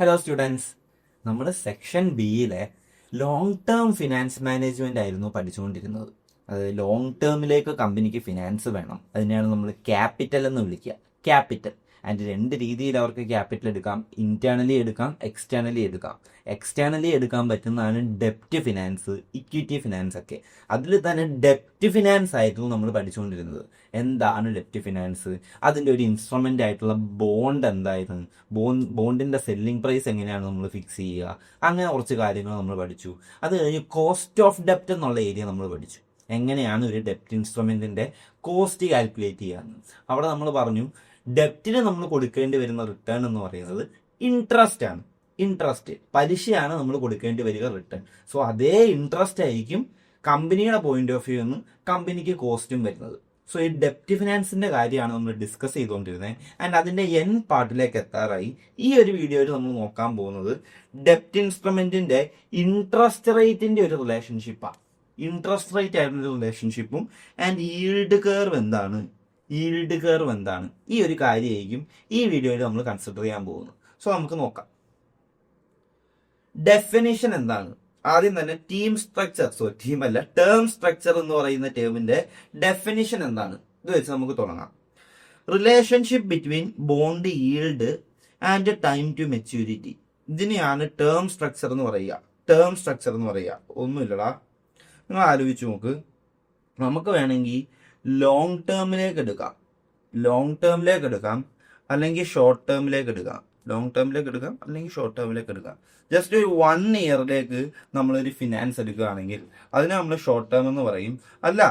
Hello students, നമ്മുടെ section ബിയിലെ long term finance management ആയിരുന്നു പഠിച്ചുകൊണ്ടിരുന്നത്. അത് ലോങ് ടേമിലേക്ക് കമ്പനിക്ക് ഫിനാൻസ് വേണം. അതിനെയാണ് നമ്മൾ ക്യാപിറ്റൽ എന്ന് വിളിക്കുക. ക്യാപിറ്റൽ ആൻഡ് രണ്ട് രീതിയിൽ അവർക്ക് ക്യാപിറ്റൽ എടുക്കാം. ഇന്റേണലി എടുക്കാം, എക്സ്റ്റേണലി എടുക്കാം. എക്സ്റ്റേണലി എടുക്കാൻ പറ്റുന്നതാണ് ഡെപ്റ്റ് ഫിനാൻസ്, ഇക്വിറ്റി ഫിനാൻസ് ഒക്കെ. അതിൽ തന്നെ ഡെപ്റ്റ് ഫിനാൻസ് ആയിരുന്നു നമ്മൾ പഠിച്ചുകൊണ്ടിരുന്നത്. എന്താണ് ഡെപ്റ്റ് ഫിനാൻസ്, അതിൻ്റെ ഒരു ഇൻസ്ട്രുമെന്റ് ആയിട്ടുള്ള ബോണ്ട് എന്തായിരുന്നു, ബോണ്ടിന്റെ സെല്ലിംഗ് പ്രൈസ് എങ്ങനെയാണ് നമ്മൾ ഫിക്സ് ചെയ്യുക, അങ്ങനെ കുറച്ച് കാര്യങ്ങൾ നമ്മൾ പഠിച്ചു. അത് കഴിഞ്ഞ് കോസ്റ്റ് ഓഫ് ഡെപ്റ്റ് എന്നുള്ള ഏരിയ നമ്മൾ പഠിച്ചു. എങ്ങനെയാണ് ഒരു ഡെപ്റ്റ് ഇൻസ്ട്രുമെന്റിന്റെ കോസ്റ്റ് കാൽക്കുലേറ്റ് ചെയ്യാന്ന്. അവിടെ നമ്മൾ പറഞ്ഞു ഡെപ്റ്റിന് നമ്മൾ കൊടുക്കേണ്ടി വരുന്ന റിട്ടേൺ എന്ന് പറയുന്നത് ഇൻട്രസ്റ്റ് ആണ്. ഇൻട്രസ്റ്റ് പലിശയാണ് നമ്മൾ കൊടുക്കേണ്ടി വരിക റിട്ടേൺ. സോ അതേ ഇൻട്രസ്റ്റ് ആയിരിക്കും കമ്പനിയുടെ പോയിന്റ് ഓഫ് വ്യൂ നിന്ന് കമ്പനിക്ക് കോസ്റ്റും വരുന്നത്. സോ ഈ ഡെപ്റ്റ് ഫിനാൻസിന്റെ കാര്യമാണ് നമ്മൾ ഡിസ്കസ് ചെയ്തുകൊണ്ടിരുന്നത്. ആൻഡ് അതിന്റെ എൻ പാർട്ടിലേക്ക് എത്താറായി. ഈ ഒരു വീഡിയോയിൽ നമ്മൾ നോക്കാൻ പോകുന്നത് ഡെപ്റ്റ് ഇൻസ്ട്രുമെന്റിന്റെ ഇൻട്രസ്റ്റ് റേറ്റിന്റെ ഒരു റിലേഷൻഷിപ്പാണ്. ഇൻട്രസ്റ്റ് റേറ്റ് ആയിട്ടുള്ള ഒരു റിലേഷൻഷിപ്പും ആൻഡ് ഈൽഡ് കർവ് എന്താണ്, ഈൽഡ് കർവ് എന്താണ്, ഈ ഒരു കാര്യമായിരിക്കും ഈ വീഡിയോയിൽ നമ്മൾ കൺസിഡർ ചെയ്യാൻ പോകുന്നത്. സോ നമുക്ക് നോക്കാം. ഡെഫിനിഷൻ എന്താണ്? ആദ്യം തന്നെ ടേം സ്ട്രക്ചർ എന്ന് പറയുന്ന ടേമിന്റെ ഡെഫിനിഷൻ എന്താണ് ഇത് വെച്ച് നമുക്ക് തുടങ്ങാം. Relationship between bond yield and time to maturity, ഇതിനെയാണ് ടേം സ്ട്രക്ചർ എന്ന് പറയുക. ടേം സ്ട്രക്ചർ എന്ന് പറയുക ഒന്നുമില്ലടാ, നിങ്ങൾ ആലോചിച്ച് നോക്ക്. നമുക്ക് വേണമെങ്കിൽ ലോങ് ടേമിലേക്ക് എടുക്കാം, അല്ലെങ്കിൽ ഷോർട്ട് ടേമിലേക്ക് എടുക്കാം. അല്ലെങ്കിൽ ഷോർട്ട് ടേമിലേക്ക് എടുക്കാം. ജസ്റ്റ് ഒരു 1 ഇയറിലേക്ക് നമ്മളൊരു ഫിനാൻസ് എടുക്കുകയാണെങ്കിൽ അതിനെ നമ്മൾ ഷോർട്ട് ടേം എന്ന് പറയും. അല്ല,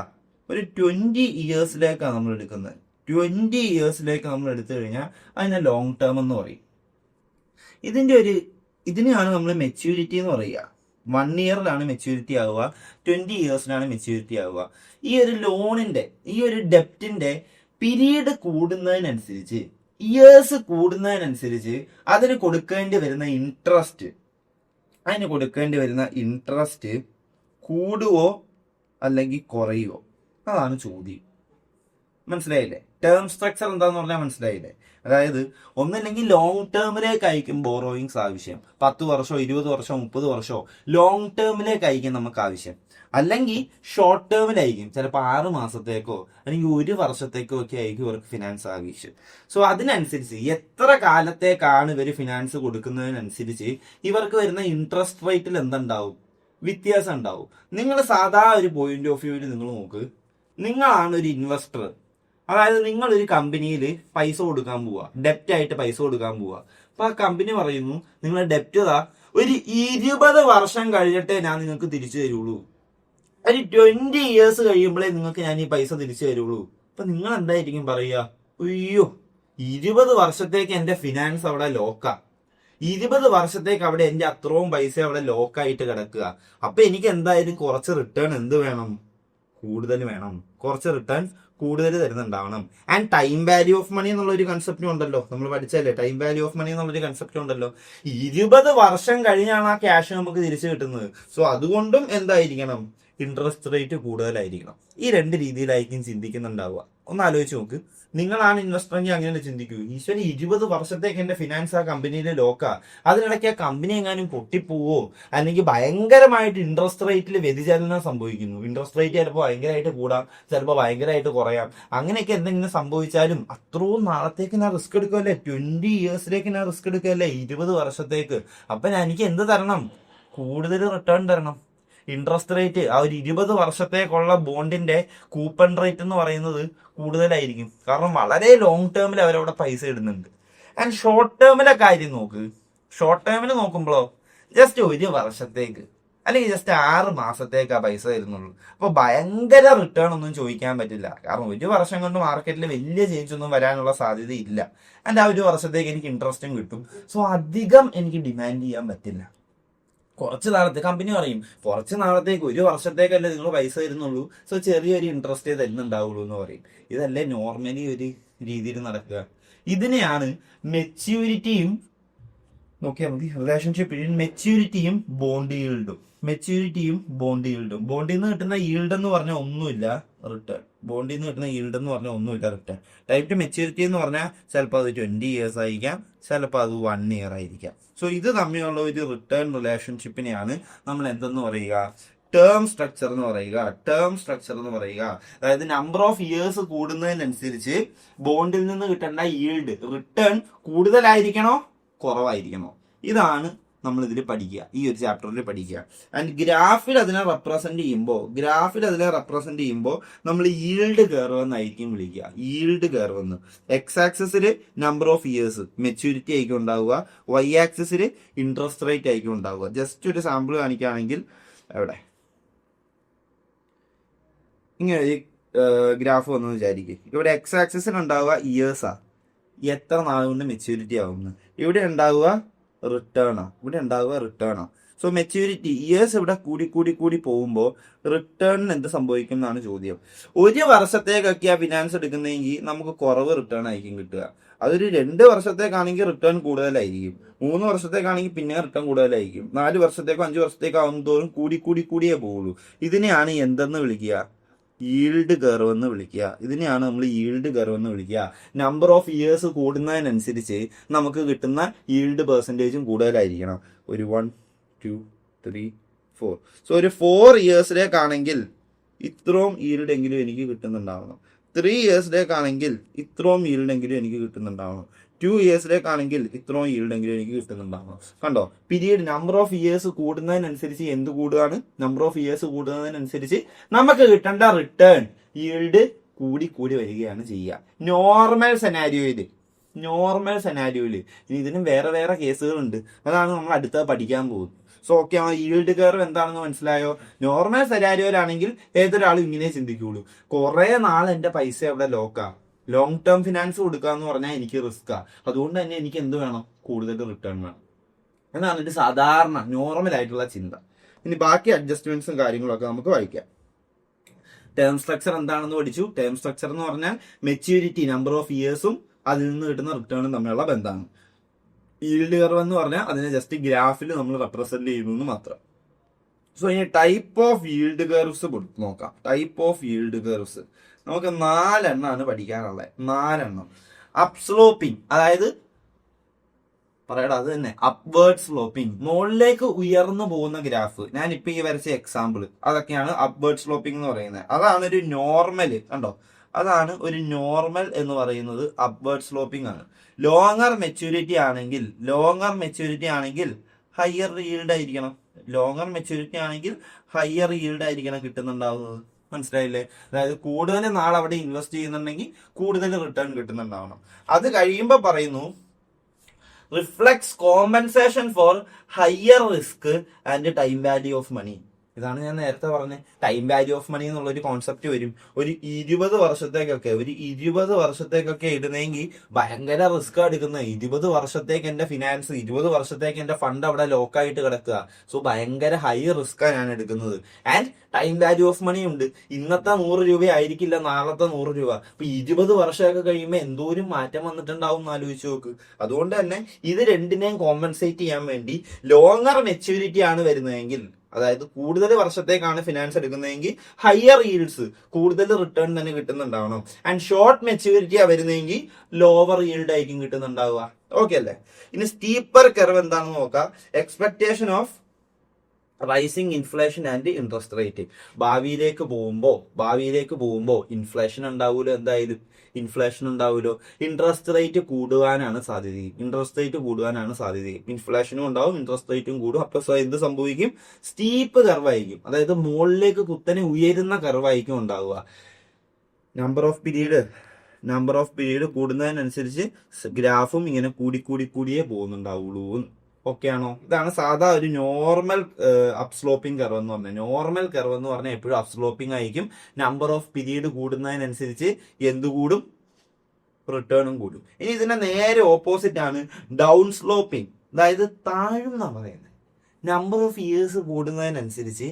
ഒരു 20 ഇയേഴ്സിലേക്കാണ് നമ്മൾ എടുക്കുന്നത്. 20 ഇയേഴ്സിലേക്ക് നമ്മൾ എടുത്തു കഴിഞ്ഞാൽ അതിനെ ലോങ് ടേം എന്ന് പറയും. ഇതിനെയാണ് നമ്മൾ മെച്യൂരിറ്റി എന്ന് പറയുക. 1 ഇയറിലാണ് മെച്യൂരിറ്റി ആവുക, 20 ഇയേഴ്സിലാണ് മെച്യൂരിറ്റി ആവുക. ഈ ഒരു ലോണിന്റെ, ഈ ഒരു ഡെപ്റ്റിന്റെ പീരീഡ് കൂടുന്നതിനനുസരിച്ച്, ഇയേഴ്സ് കൂടുന്നതിനനുസരിച്ച് അതിന് കൊടുക്കേണ്ടി വരുന്ന ഇൻട്രസ്റ്റ് കൂടുവോ അല്ലെങ്കിൽ കുറയുവോ, അതാണ് ചോദ്യം. മനസ്സിലായില്ലേ? ടേം സ്ട്രക്ചർ എന്താന്ന് പറഞ്ഞാൽ മനസ്സിലായില്ലേ? അതായത് ഒന്നില്ലെങ്കിൽ ലോങ് ടേമിലേക്കായിരിക്കും ബോറോയിങ്സ് ആവശ്യം. 10 വർഷമോ 20 വർഷമോ 30 വർഷമോ ലോങ് ടേമിലേക്കായിരിക്കും നമുക്ക് ആവശ്യം. അല്ലെങ്കിൽ ഷോർട്ട് ടേമിലായിരിക്കും, ചിലപ്പോൾ 6 മാസത്തേക്കോ അല്ലെങ്കിൽ 1 വർഷത്തേക്കോ ഒക്കെ ആയിരിക്കും ഇവർക്ക് ഫിനാൻസ് ആവശ്യം. സോ അതിനനുസരിച്ച് എത്ര കാലത്തേക്കാണ് ഇവർ ഫിനാൻസ് കൊടുക്കുന്നതിനനുസരിച്ച് ഇവർക്ക് വരുന്ന ഇൻട്രസ്റ്റ് റേറ്റിൽ എന്തുണ്ടാവും, വ്യത്യാസം ഉണ്ടാവും. നിങ്ങൾ സാധാ ഒരു പോയിന്റ് ഓഫ് വ്യൂവിൽ നിങ്ങൾ നോക്ക്. നിങ്ങളാണ് ഒരു ഇൻവെസ്റ്റർ. അതായത് നിങ്ങൾ ഒരു കമ്പനിയിൽ പൈസ കൊടുക്കാൻ പോവുക, ഡെപ്റ്റ് ആയിട്ട് പൈസ കൊടുക്കാൻ പോവുക. അപ്പൊ ആ കമ്പനി പറയുന്നു നിങ്ങളെ ഡെപ്റ്റ് ഒരു 20 വർഷം കഴിഞ്ഞിട്ടേ ഞാൻ നിങ്ങൾക്ക് തിരിച്ചു തരുള്ളൂ, ഒരു 20 ഇയേഴ്സ് കഴിയുമ്പോഴേ നിങ്ങൾക്ക് ഞാൻ ഈ പൈസ തിരിച്ചു തരുള്ളൂ. അപ്പൊ നിങ്ങൾ എന്തായിരിക്കും പറയുക? അയ്യോ, 20 വർഷത്തേക്ക് എന്റെ ഫിനാൻസ് അവിടെ ലോക്കാ, 20 വർഷത്തേക്ക് അവിടെ എന്റെ അത്രയും പൈസ അവിടെ ലോക്കായിട്ട് കിടക്കുക. അപ്പൊ എനിക്ക് എന്തായാലും കുറച്ച് റിട്ടേൺ കൂടുതൽ വേണം, കുറച്ച് റിട്ടേൺ കൂടുതൽ തരുന്നുണ്ടാവണം. And time value of money എന്നുള്ള ഒരു കൺസെപ്റ്റും ഉണ്ടല്ലോ, നമ്മൾ പഠിച്ചല്ലേ? ടൈം വാല്യൂ ഓഫ് മണി എന്നുള്ളൊരു കൺസെപ്റ്റും ഉണ്ടല്ലോ. 20 വർഷം കഴിഞ്ഞാണ് ആ ക്യാഷ് നമുക്ക് തിരിച്ചു കിട്ടുന്നത്. സോ അതുകൊണ്ടും എന്തായിരിക്കണം, ഇൻട്രസ്റ്റ് റേറ്റ് കൂടുതലായിരിക്കണം. ഈ 2 രീതിയിലായിരിക്കും ചിന്തിക്കുന്നുണ്ടാവുക. ഒന്ന് ആലോചിച്ച് നോക്ക്. നിങ്ങളാണ് ഇൻവെസ്റ്റർ എങ്കിൽ അങ്ങനെ ചിന്തിക്കൂ. ഈശ്വരൻ 20 വർഷത്തേക്ക് എന്റെ ഫിനാൻസ് ആ കമ്പനിയിൽ ലോക്കാ, അതിനിടയ്ക്ക് ആ കമ്പനി എങ്ങാനും പൊട്ടിപ്പോവോ, അല്ലെങ്കിൽ ഭയങ്കരമായിട്ട് ഇൻട്രസ്റ്റ് റേറ്റിൽ വ്യതിചലനം സംഭവിക്കുന്നു. ഇൻട്രസ്റ്റ് റേറ്റ് ചിലപ്പോൾ ഭയങ്കരമായിട്ട് കൂടാം, ചിലപ്പോൾ ഭയങ്കരമായിട്ട് കുറയാം. അങ്ങനെയൊക്കെ എന്തെങ്കിലും സംഭവിച്ചാലും അത്രയും നാളത്തേക്ക് ഞാൻ റിസ്ക് എടുക്കുമല്ലേ, 20 ഇയേഴ്സിലേക്ക് ഞാൻ റിസ്ക് എടുക്കുമല്ലേ, 20 വർഷത്തേക്ക്. അപ്പൊ എനിക്ക് എന്ത് തരണം? കൂടുതൽ റിട്ടേൺ തരണം. ഇൻട്രസ്റ്റ് റേറ്റ് ആ ഒരു 20 വർഷത്തേക്കുള്ള ബോണ്ടിന്റെ കൂപ്പൺ റേറ്റ് എന്ന് പറയുന്നത് കൂടുതലായിരിക്കും. കാരണം വളരെ ലോങ് ടേമിൽ അവരവിടെ പൈസ ഇടുന്നുണ്ട്. ആൻഡ് ഷോർട്ട് ടേമിലെ കാര്യം നോക്ക്. ഷോർട്ട് ടേമിൽ നോക്കുമ്പോഴോ ജസ്റ്റ് 1 വർഷത്തേക്ക് അല്ലെങ്കിൽ ജസ്റ്റ് 6 മാസത്തേക്ക് ആ പൈസ തരുന്നുള്ളൂ. അപ്പൊ ഭയങ്കര റിട്ടേൺ ഒന്നും ചോദിക്കാൻ പറ്റില്ല. കാരണം 1 വർഷം കൊണ്ട് മാർക്കറ്റിൽ വലിയ ചേഞ്ച് ഒന്നും വരാനുള്ള സാധ്യതയില്ല. ആൻഡ് ആ 1 വർഷത്തേക്ക് എനിക്ക് ഇൻട്രസ്റ്റും കിട്ടും. സോ അധികം എനിക്ക് ഡിമാൻഡ് ചെയ്യാൻ പറ്റില്ല. കുറച്ച് നാളത്തെ കമ്പനി പറയും, കുറച്ച് നാളത്തേക്ക് 1 വർഷത്തേക്കല്ലേ നിങ്ങൾ പൈസ തരുന്നുള്ളൂ, സോ ചെറിയൊരു ഇൻട്രസ്റ്റേ തരുന്നുണ്ടാവുള്ളൂ എന്ന് പറയും. ഇതല്ലേ നോർമലി ഒരു രീതിയിൽ നടക്കുക. ഇതിനെയാണ് മെച്യൂരിറ്റിയും നോക്കിയാൽ മതി. റിലേഷൻഷിപ്പ് ബിറ്റ്വീൻ മെച്യൂരിറ്റിയും ബോണ്ട് ഈൽഡും. മെച്യൂരിറ്റിയും ബോണ്ട് ഈൽഡും. ബോണ്ടിൽ നിന്ന് കിട്ടുന്ന ഈൽഡ് എന്ന് പറഞ്ഞാൽ ഒന്നുമില്ല, റിട്ടേൺ. ബോണ്ടിൽ നിന്ന് കിട്ടുന്ന ഈൽഡ് എന്ന് പറഞ്ഞാൽ ഒന്നുമില്ല, റിട്ടേൺ. ടൈം ടു മെച്യൂരിറ്റി എന്ന് പറഞ്ഞാൽ ചിലപ്പോൾ അത് 20 years ആയിരിക്കാം, ചിലപ്പോൾ അത് 1 year ആയിരിക്കാം. സോ ഇത് തമ്മിലുള്ള ഒരു റിട്ടേൺ റിലേഷൻഷിപ്പിനെയാണ് നമ്മൾ എന്തെന്ന് പറയുക? ടേം സ്ട്രക്ചർ എന്ന് പറയുക. ടേം സ്ട്രക്ചർ എന്ന് പറയുക. അതായത് നമ്പർ ഓഫ് ഇയേഴ്സ് കൂടുന്നതിനനുസരിച്ച് ബോണ്ടിൽ നിന്ന് കിട്ടേണ്ട ഈൽഡ്, റിട്ടേൺ കൂടുതലായിരിക്കണോ കുറവായിരിക്കണോ? ഇതാണ് നമ്മൾ ഇതിൽ പഠിക്കുക, ഈ ഒരു ചാപ്റ്ററിൽ പഠിക്കുക. ആൻഡ് ഗ്രാഫിൽ അതിനെ റെപ്രസെന്റ് ചെയ്യുമ്പോൾ നമ്മൾ ഈൽഡ് കർവ് എന്നായിരിക്കും വിളിക്കുക. ഈൽഡ് കർവ് എന്ന്. എക്സ് ആക്സിസിൽ നമ്പർ ഓഫ് ഇയേഴ്സ് മെച്യൂരിറ്റി ആയിരിക്കും ഉണ്ടാവുക, വൈ ആക്സിസിൽ ഇൻട്രസ്റ്റ് റേറ്റ് ആയിരിക്കും ഉണ്ടാവുക. ജസ്റ്റ് ഒരു സാമ്പിൾ കാണിക്കുകയാണെങ്കിൽ എവിടെ ഇങ്ങനെ ഒരു ഗ്രാഫ് വന്നു വിചാരിക്കും. ഇവിടെ എക്സ് ആക്സിസിൽ ഉണ്ടാവുക ഇയേഴ്സാ, എത്ര നാൾ കൊണ്ട് മെച്യൂരിറ്റി ആവുമെന്ന്. ഇവിടെ ഉണ്ടാവുക റിട്ടേണാ. സോ മെച്യൂരിറ്റി ഇയേഴ്സ് ഇവിടെ കൂടി പോകുമ്പോൾ റിട്ടേണിന് എന്ത് സംഭവിക്കും എന്നാണ് ചോദ്യം. 1 വർഷത്തേക്കൊക്കെയാ ഫിനാൻസ് എടുക്കുന്നതെങ്കിൽ നമുക്ക് കുറവ് റിട്ടേൺ ആയിരിക്കും കിട്ടുക. അതൊരു 2 വർഷത്തേക്കാണെങ്കിൽ റിട്ടേൺ കൂടുതലായിരിക്കും, 3 വർഷത്തേക്കാണെങ്കിൽ പിന്നെ റിട്ടേൺ കൂടുതലായിരിക്കും, 4 വർഷത്തേക്കോ 5 വർഷത്തേക്കോ ആവുന്നതോറും കൂടിയേ പോവുള്ളൂ. ഇതിനെയാണ് എന്തെന്ന് വിളിക്കുക? ഈൽഡ് കർവ് എന്ന് വിളിക്കുക. ഇതിനെയാണ് നമ്മൾ ഈൽഡ് കർവ് എന്ന് വിളിക്കുക. നമ്പർ ഓഫ് ഇയേഴ്സ് കൂടുന്നതിനനുസരിച്ച് നമുക്ക് കിട്ടുന്ന ഈൽഡ് പെർസെൻറ്റേജും കൂടുതലായിരിക്കണം. ഒരു 1 2 3 4. സോ ഒരു 4 ഇയേഴ്സിലേക്കാണെങ്കിൽ ഇത്രയും ഈൽഡ് എങ്കിലും എനിക്ക് കിട്ടുന്നുണ്ടാവണം. 3 ഇയേഴ്സിലേക്കാണെങ്കിൽ ഇത്രയും ഈൽഡ് എങ്കിലും എനിക്ക് കിട്ടുന്നുണ്ടാവണം. 2 ഇയേഴ്സിലേക്കാണെങ്കിൽ ഇത്രയും ഈൽഡ് എങ്കിലും എനിക്ക് കിട്ടുന്നുണ്ടാവണം. കണ്ടോ? പീരീഡ് നമ്പർ ഓഫ് ഇയേഴ്സ് കൂടുന്നതിനനുസരിച്ച് എന്ത് കൂടുകയാണ്? നമ്പർ ഓഫ് ഇയേഴ്സ് കൂടുന്നതിനനുസരിച്ച് നമുക്ക് കിട്ടേണ്ട റിട്ടേൺ ഈൽഡ് കൂടി വരികയാണ് ചെയ്യുക. നോർമൽ സെനാരിയോയില് ഇനി ഇതിനും വേറെ കേസുകളുണ്ട്, അതാണ് നമ്മൾ അടുത്ത പഠിക്കാൻ പോകുന്നത്. സോ ഓക്കെ, ഈൽഡ് കർവ് എന്താണെന്ന് മനസ്സിലായോ? നോർമൽ സെനാരിയോയിലാണെങ്കിൽ ഏതൊരാളും ഇങ്ങനെ ചിന്തിക്കുള്ളൂ, കുറെ നാൾ എന്റെ പൈസ അവിടെ ലോങ് ടേം ഫിനാൻസ് കൊടുക്കുക എന്ന് പറഞ്ഞാൽ എനിക്ക് റിസ്ക്കാ, അതുകൊണ്ട് തന്നെ എനിക്ക് എന്ത് വേണം? കൂടുതൽ റിട്ടേൺ വേണം എന്നാണ് ഒരു സാധാരണ നോർമൽ ആയിട്ടുള്ള ചിന്ത. ഇനി ബാക്കി അഡ്ജസ്റ്റ്മെന്റ്സും കാര്യങ്ങളൊക്കെ നമുക്ക് വായിക്കാം. ടേം സ്ട്രക്ചർ എന്താണെന്ന് പഠിച്ചു. ടേം സ്ട്രക്ചർ എന്ന് പറഞ്ഞാൽ മെച്യൂരിറ്റി, നമ്പർ ഓഫ് ഇയേഴ്സും അതിൽ നിന്ന് കിട്ടുന്ന റിട്ടേണും തമ്മിലുള്ള ബന്ധമാണ്. ഈൽഡ് കർവ് എന്ന് പറഞ്ഞാൽ അതിനെ ജസ്റ്റ് ഗ്രാഫിൽ നമ്മൾ റെപ്രസെന്റ് ചെയ്യുന്നു എന്ന് മാത്രം. സോ ഇനി ടൈപ്പ് ഓഫ് ഈൽഡ് കർവ്സ് നോക്കാം. ടൈപ്പ് ഓഫ് ഈൽഡ് കർവ്സ് നമുക്ക് 4 എണ്ണമാണ് പഠിക്കാനുള്ളത്. 4 എണ്ണം. അപ്സ്ലോപ്പിംഗ്, അതായത് അത് തന്നെ അപ്വേർഡ് സ്ലോപ്പിംഗ്, മുകളിലേക്ക് ഉയർന്നു പോകുന്ന ഗ്രാഫ്. ഞാൻ ഇപ്പൊ ഈ വരച്ച എക്സാമ്പിൾ അതൊക്കെയാണ് അപ്വേർഡ് സ്ലോപ്പിംഗ് എന്ന് പറയുന്നത്. അതാണ് ഒരു നോർമൽ. കണ്ടോ? അതാണ് ഒരു നോർമൽ എന്ന് പറയുന്നത് അപ്വേർഡ് സ്ലോപ്പിംഗ് ആണ്. ലോങ്ങർ മെച്യൂരിറ്റി ആണെങ്കിൽ ഹയർ ഈൽഡ് ആയിരിക്കണം. കിട്ടുന്നുണ്ടാവുന്നത്. മനസ്സിലായില്ലേ? അതായത് കൂടുതൽ നാൾ അവിടെ ഇൻവെസ്റ്റ് ചെയ്യുന്നുണ്ടെങ്കിൽ കൂടുതൽ റിട്ടേൺ കിട്ടുന്നുണ്ടാവണം. അത് കഴിയുമ്പോൾ പറയുന്നു reflects compensation for higher risk and time value of money. ഇതാണ് ഞാൻ നേരത്തെ പറഞ്ഞത്. ടൈം വാല്യൂ ഓഫ് മണി എന്നുള്ള ഒരു കോൺസെപ്റ്റ് വരും. ഒരു 20 വർഷത്തേക്കൊക്കെ ഇടുന്നെങ്കിൽ ഭയങ്കര റിസ്ക് എടുക്കുന്നത്. 20 വർഷത്തേക്ക് എന്റെ ഫിനാൻസ്, 20 വർഷത്തേക്ക് എന്റെ ഫണ്ട് അവിടെ ലോക്കായിട്ട് കിടക്കുക. സോ ഭയങ്കര ഹൈ റിസ്ക്കാണ് ഞാൻ എടുക്കുന്നത്. And time value of money ഉണ്ട്. ഇന്നത്തെ 100 രൂപ ആയിരിക്കില്ല നാളത്തെ 100 രൂപ. അപ്പൊ 20 വർഷമൊക്കെ കഴിയുമ്പോൾ എന്തോരം മാറ്റം വന്നിട്ടുണ്ടാവും എന്ന് ആലോചിച്ച് നോക്ക്. അതുകൊണ്ട് തന്നെ ഇത് രണ്ടിനെയും കോമ്പൻസേറ്റ് ചെയ്യാൻ വേണ്ടി ലോങ്ങർ മെച്യൂരിറ്റി ആണ് വരുന്നതെങ്കിൽ, അതായത് കൂടുതൽ വർഷത്തേക്കാണ് ഫിനാൻസ് എടുക്കുന്നതെങ്കിൽ ഹയർ ഈൽഡ്സ്, കൂടുതൽ റിട്ടേൺ തന്നെ കിട്ടുന്നുണ്ടാവണം. ആൻഡ് ഷോർട്ട് മെച്യൂരിറ്റിയാ വരുന്നതെങ്കിൽ ലോവർ ഈൽഡ് ആയിരിക്കും കിട്ടുന്നുണ്ടാവുക. ഓക്കെ അല്ലേ? ഇനി സ്റ്റീപ്പർ കർവ് എന്താണെന്ന് നോക്കാം. Expectation of rising inflation and interest rate. ഭാവിയിലേക്ക് പോകുമ്പോ ഇൻഫ്ലേഷൻ ഉണ്ടാവൂലോ, എന്തായാലും ഇൻഫ്ലേഷൻ ഉണ്ടാവുമല്ലോ. ഇൻട്രസ്റ്റ് റേറ്റ് കൂടുവാനാണ് സാധ്യതയും. ഇൻഫ്ലേഷനും ഉണ്ടാവും, ഇൻട്രസ്റ്റ് റേറ്റും കൂടും. അപ്പൊ എന്ത് സംഭവിക്കും? സ്റ്റീപ്പ് കർവായിരിക്കും. അതായത് മുകളിലേക്ക് കുത്തനെ ഉയരുന്ന കർവായിരിക്കും ഉണ്ടാവുക. നമ്പർ ഓഫ് പീരീഡ് കൂടുന്നതിനനുസരിച്ച് ഗ്രാഫും ഇങ്ങനെ കൂടിയേ പോകുന്നുണ്ടാവുള്ളൂ. ഓക്കെ ആണോ? ഇതാണ് സാധാ ഒരു നോർമൽ അപ്സ്ലോപ്പിംഗ് കർവ് എന്ന് പറഞ്ഞാൽ. നോർമൽ കർവ് എന്ന് പറഞ്ഞാൽ എപ്പോഴും അപ്സ്ലോപ്പിംഗ് ആയിരിക്കും. നമ്പർ ഓഫ് പീരീഡ് കൂടുന്നതിനനുസരിച്ച് എന്ത് കൂടും? റിട്ടേണും കൂടും. ഇനി ഇതിന്റെ നേരെ ഓപ്പോസിറ്റ് ആണ് ഡൗൺ സ്ലോപ്പിംഗ്, അതായത് താഴുന്ന പറയുന്നത്. നമ്പർ ഓഫ് ഇയേഴ്സ് കൂടുന്നതിനനുസരിച്ച്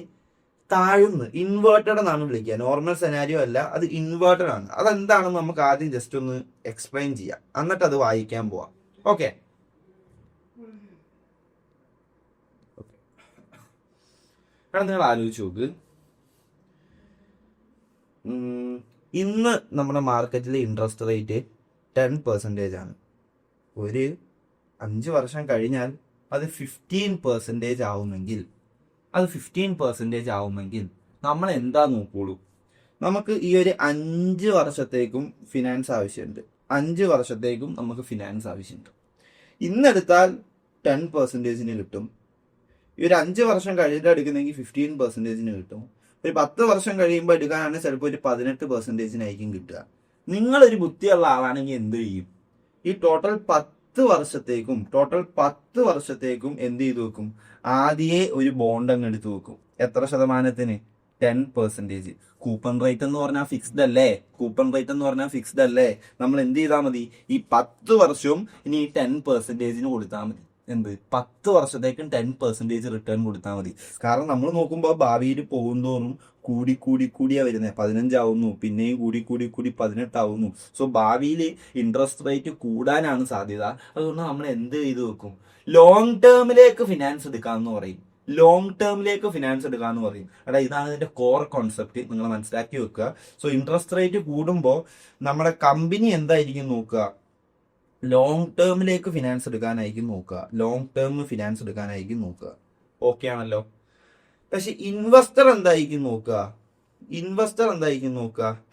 താഴുന്ന്, ഇൻവേർട്ടഡ് എന്നാണ് വിളിക്കുക. നോർമൽ സെനാരിയോ അല്ല, അത് ഇൻവേർട്ടഡ് ആണ്. അതെന്താണെന്ന് നമുക്ക് ആദ്യം ജസ്റ്റ് ഒന്ന് എക്സ്പ്ലെയിൻ ചെയ്യാം, എന്നിട്ട് അത് വായിക്കാൻ പോവാം. ഓക്കെ, കാരണം നിങ്ങൾ ആലോചിച്ച് നോക്ക്, ഇന്ന് നമ്മുടെ മാർക്കറ്റിലെ ഇൻട്രസ്റ്റ് റേറ്റ് 10% ആണ്. ഒരു 5 വർഷം കഴിഞ്ഞാൽ അത് 15% ആവുമെങ്കിൽ നമ്മൾ എന്താ നോക്കുള്ളൂ? നമുക്ക് ഈ ഒരു 5 വർഷത്തേക്കും ഫിനാൻസ് ആവശ്യമുണ്ട്. 5 വർഷത്തേക്കും നമുക്ക് ഫിനാൻസ് ആവശ്യമുണ്ട്. ഇന്നെടുത്താൽ 10% കിട്ടും. ഈ ഒരു 5 വർഷം കഴിഞ്ഞിട്ട് എടുക്കുന്നെങ്കിൽ 15% കിട്ടും. ഒരു 10 വർഷം കഴിയുമ്പോൾ എടുക്കാനാണെങ്കിൽ ചിലപ്പോൾ ഒരു 18% കിട്ടുക. നിങ്ങളൊരു ബുദ്ധിയുള്ള ആളാണെങ്കിൽ എന്ത് ചെയ്യും? ഈ ടോട്ടൽ 10 വർഷത്തേക്കും എന്ത് ചെയ്തു വെക്കും? ആദ്യമേ ഒരു ബോണ്ട് അങ്ങ് എടുത്തു വെക്കും. എത്ര ശതമാനത്തിന്? 10%. കൂപ്പൺ റേറ്റ് എന്ന് പറഞ്ഞാൽ ഫിക്സ്ഡ് അല്ലേ? നമ്മൾ എന്ത് ചെയ്താൽ മതി? ഈ 10 വർഷവും ഇനി 10% കൊടുത്താൽ മതി. 10 വർഷത്തേക്കും 10% റിട്ടേൺ കൊടുത്താൽ മതി. കാരണം നമ്മൾ നോക്കുമ്പോൾ ഭാവിയിൽ പോകുന്തോറും കൂടിയാ വരുന്നത്. 15 ആവുന്നു, പിന്നെയും കൂടി 18 ആവുന്നു. സോ ഭാവിയിൽ ഇൻട്രസ്റ്റ് റേറ്റ് കൂടാനാണ് സാധ്യത. അതുകൊണ്ട് നമ്മൾ എന്ത് ചെയ്തു വെക്കും? ലോങ് ടേമിലേക്ക് ഫിനാൻസ് എടുക്കാന്ന് പറയും. എടാ, ഇതാണ് ഇതിന്റെ കോർ കോൺസെപ്റ്റ്. നിങ്ങൾ മനസ്സിലാക്കി വെക്കുക. സോ ഇൻട്രസ്റ്റ് റേറ്റ് കൂടുമ്പോൾ നമ്മുടെ കമ്പനി എന്തായിരിക്കും നോക്കുക? ലോങ് ടേമിലേക്ക് ഫിനാൻസ് എടുക്കാനായിരിക്കും നോക്കുക. ഓക്കെ ആണല്ലോ. പക്ഷെ ഇൻവെസ്റ്റർ എന്തായിരിക്കും നോക്കുക?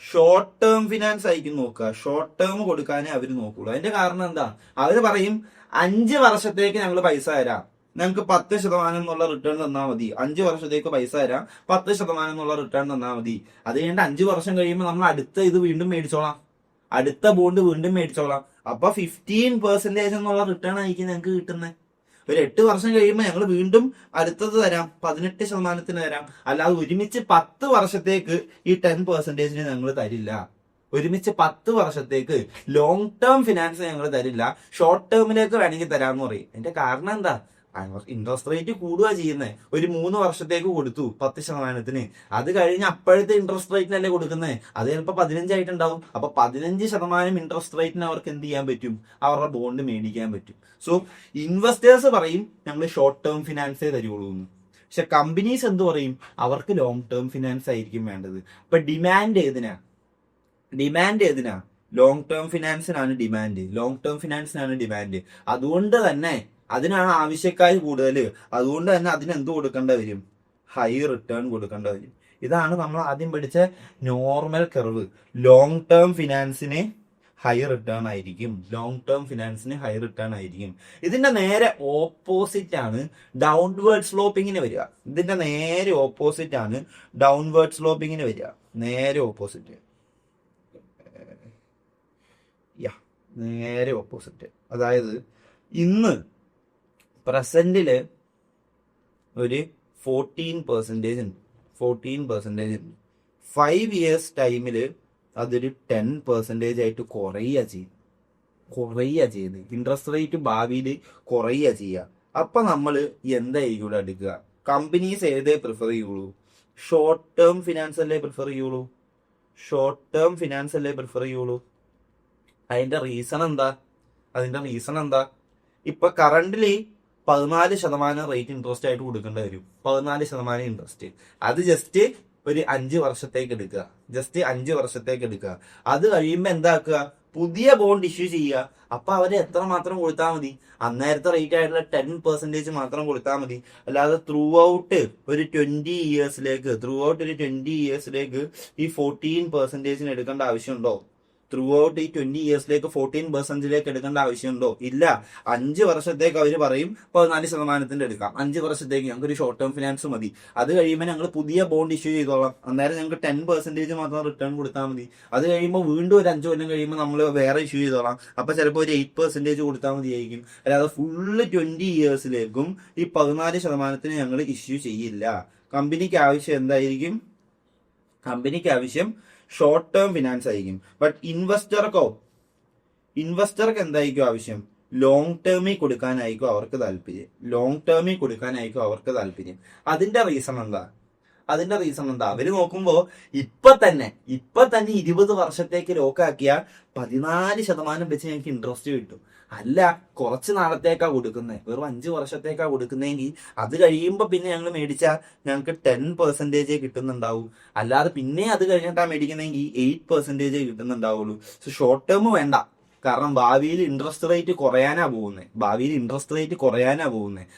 ഷോർട്ട് ടേം ഫിനാൻസ് ആയിരിക്കും നോക്കുക. ഷോർട്ട് ടേം കൊടുക്കാനേ അവർ നോക്കുള്ളൂ. അതിന്റെ കാരണം എന്താ? അവര് പറയും 5 വർഷത്തേക്ക് ഞങ്ങൾ പൈസ തരാം, ഞങ്ങൾക്ക് 10% എന്നുള്ള റിട്ടേൺ തന്നാൽ മതി. 5 വർഷത്തേക്ക് പൈസ തരാം, 10% എന്നുള്ള റിട്ടേൺ തന്നാൽ മതി. അത് കഴിഞ്ഞിട്ട് 5 വർഷം കഴിയുമ്പോൾ നമ്മൾ അടുത്ത ഇത് വീണ്ടും മേടിച്ചോളാം, അടുത്ത ബോണ്ട് വീണ്ടും മേടിച്ചോളാം. അപ്പൊ 15% എന്നുള്ള റിട്ടേൺ ആയിരിക്കും ഞങ്ങൾക്ക് കിട്ടുന്നത്. ഒരു 8 വർഷം കഴിയുമ്പോൾ ഞങ്ങൾ വീണ്ടും അടുത്തത് തരാം, 18% തരാം. അല്ലാതെ ഒരുമിച്ച് 10 വർഷത്തേക്ക് ഈ 10% ഞങ്ങൾ തരില്ല. ഒരുമിച്ച് 10 വർഷത്തേക്ക് ലോങ് ടേം ഫിനാൻസ് ഞങ്ങൾ തരില്ല, ഷോർട്ട് ടേമിലേക്ക് വേണമെങ്കിൽ തരാമെന്ന് പറയും. അതിന്റെ കാരണം എന്താ? ഇൻട്രസ്റ്റ് റേറ്റ് കൂടുക ചെയ്യുന്നത്. ഒരു 3 വർഷത്തേക്ക് കൊടുത്തു 10%. അത് കഴിഞ്ഞ് അപ്പോഴത്തെ ഇൻട്രസ്റ്റ് റേറ്റിനല്ലേ കൊടുക്കുന്നത്. അത് ചിലപ്പോൾ 15 ആയിട്ടുണ്ടാവും. അപ്പൊ 15% ഇൻട്രസ്റ്റ് റേറ്റിന് അവർക്ക് എന്ത് ചെയ്യാൻ പറ്റും? അവരുടെ ബോണ്ട് മേടിക്കാൻ പറ്റും. സോ ഇൻവെസ്റ്റേഴ്സ് പറയും ഞങ്ങൾ ഷോർട്ട് ടേം ഫിനാൻസേ തരുള്ളൂ എന്ന്. പക്ഷെ കമ്പനീസ് എന്ത് പറയും? അവർക്ക് ലോങ് ടേം ഫിനാൻസ് ആയിരിക്കും വേണ്ടത്. അപ്പൊ ഡിമാൻഡ് ഏതിനാ? ലോങ് ടേം ഫിനാൻസിനാണ് ഡിമാൻഡ്. അതുകൊണ്ട് തന്നെ അതിനാണ് ആവശ്യക്കാർ കൂടുതൽ. അതുകൊണ്ട് തന്നെ അതിനെന്ത് കൊടുക്കേണ്ടി വരും? ഹൈ റിട്ടേൺ കൊടുക്കേണ്ടി വരും. ഇതാണ് നമ്മൾ ആദ്യം പഠിച്ച നോർമൽ കർവ്. ലോങ് ടേം ഫിനാൻസിന് ഹൈ റിട്ടേൺ ആയിരിക്കും. ഇതിന്റെ നേരെ ഓപ്പോസിറ്റ് ആണ് ഡൗൺവേർഡ് സ്ലോപ്പിങ്ങിന് വരിക. നേരെ ഓപ്പോസിറ്റ്. അതായത് ഇന്ന് പ്രസന്റില് ഒരു 14% ഉണ്ട്. 5 years ടൈമില് അതൊരു 10% ആയിട്ട് കുറയുക ചെയ്യുന്നത്. ഇൻട്രസ്റ്റ് റേറ്റ് ഭാവിയിൽ കുറയുക ചെയ്യുക. അപ്പൊ നമ്മൾ എന്തായിരിക്കും ഇവിടെ എടുക്കുക? കമ്പനീസ് ഏതേ പ്രിഫർ ചെയ്യുള്ളൂ? ഷോർട്ട് ടേം ഫിനാൻസ് അല്ലേ പ്രിഫർ ചെയ്യുള്ളൂ. അതിന്റെ റീസൺ എന്താ? ഇപ്പൊ കറന്റിലി 14% റേറ്റ് ഇൻട്രസ്റ്റ് ആയിട്ട് കൊടുക്കേണ്ടി വരും. 14% ഇൻട്രസ്റ്റ്. അത് ജസ്റ്റ് ഒരു 5 വർഷത്തേക്ക് എടുക്കുക. അത് കഴിയുമ്പോ എന്താക്കുക? പുതിയ ബോണ്ട് ഇഷ്യൂ ചെയ്യുക. അപ്പൊ അവര് എത്രമാത്രം കൊടുത്താൽ മതി? അന്നേരത്തെ റേറ്റ് ആയിട്ടുള്ള 10% മാത്രം കൊടുത്താൽ മതി. അല്ലാതെ ത്രൂ ഔട്ട് ഒരു 20 ഇയേഴ്സിലേക്ക് ഈ 14% എടുക്കേണ്ട ആവശ്യമുണ്ടോ? ത്രൂ ഔട്ട് ഈ 20 ഇയേഴ്സിലേക്ക് 14% എടുക്കേണ്ട ആവശ്യമുണ്ടോ? ഇല്ല. 5 വർഷത്തേക്ക് അവർ പറയും 14% എടുക്കാം. 5 വർഷത്തേക്ക് ഞങ്ങൾക്ക് ഒരു ഷോർട്ട് ടേം ഫിനാൻസ് മതി. അത് കഴിയുമ്പോൾ ഞങ്ങൾ പുതിയ ബോണ്ട് ഇഷ്യൂ ചെയ്തോളാം. അന്നേരം ഞങ്ങൾക്ക് 10% മാത്രം റിട്ടേൺ കൊടുത്താൽ മതി. അത് കഴിയുമ്പോൾ വീണ്ടും ഒരു 5 കൊല്ലം കഴിയുമ്പോൾ നമ്മൾ വേറെ ഇഷ്യൂ ചെയ്തോളാം. അപ്പൊ ചിലപ്പോൾ ഒരു 8% കൊടുത്താൽ മതിയായിരിക്കും. അല്ലാതെ ഫുള്ള് 20 ഇയേഴ്സിലേക്കും ഈ 14% ഞങ്ങൾ ഇഷ്യൂ ചെയ്യില്ല. കമ്പനിക്ക് ആവശ്യം എന്തായിരിക്കും? ഷോർട്ട് ടേം ഫിനാൻസ് ആയിരിക്കും. ബട്ട് ഇൻവെസ്റ്റർക്ക് എന്തായിരിക്കും ആവശ്യം? ലോങ് ടേമിൽ കൊടുക്കാനായിരിക്കും അവർക്ക് താല്പര്യം. അതിന്റെ റീസൺ എന്താ? അതിന്റെ റീസൺ എന്താ? അവര് നോക്കുമ്പോ ഇപ്പൊ തന്നെ 20 വർഷത്തേക്ക് ലോക്കാക്കിയാൽ 14% വെച്ച് ഞങ്ങൾക്ക് ഇൻട്രസ്റ്റ് കിട്ടും. അല്ല, കുറച്ച് നാളത്തേക്കാ കൊടുക്കുന്നത്, വെറും 5 വർഷത്തേക്കാ കൊടുക്കുന്നതെങ്കിൽ അത് കഴിയുമ്പോ പിന്നെ ഞങ്ങൾ മേടിച്ചാൽ ഞങ്ങൾക്ക് 10% കിട്ടുന്നുണ്ടാവും. അല്ലാതെ പിന്നെ അത് കഴിഞ്ഞിട്ടാ മേടിക്കുന്നതെങ്കിൽ 8% കിട്ടുന്നുണ്ടാവുള്ളൂ. സോ ഷോർട്ട് ടേം വേണ്ട. കാരണം ഭാവിയിൽ ഇൻട്രസ്റ്റ് റേറ്റ് കുറയാനാ പോകുന്നത്.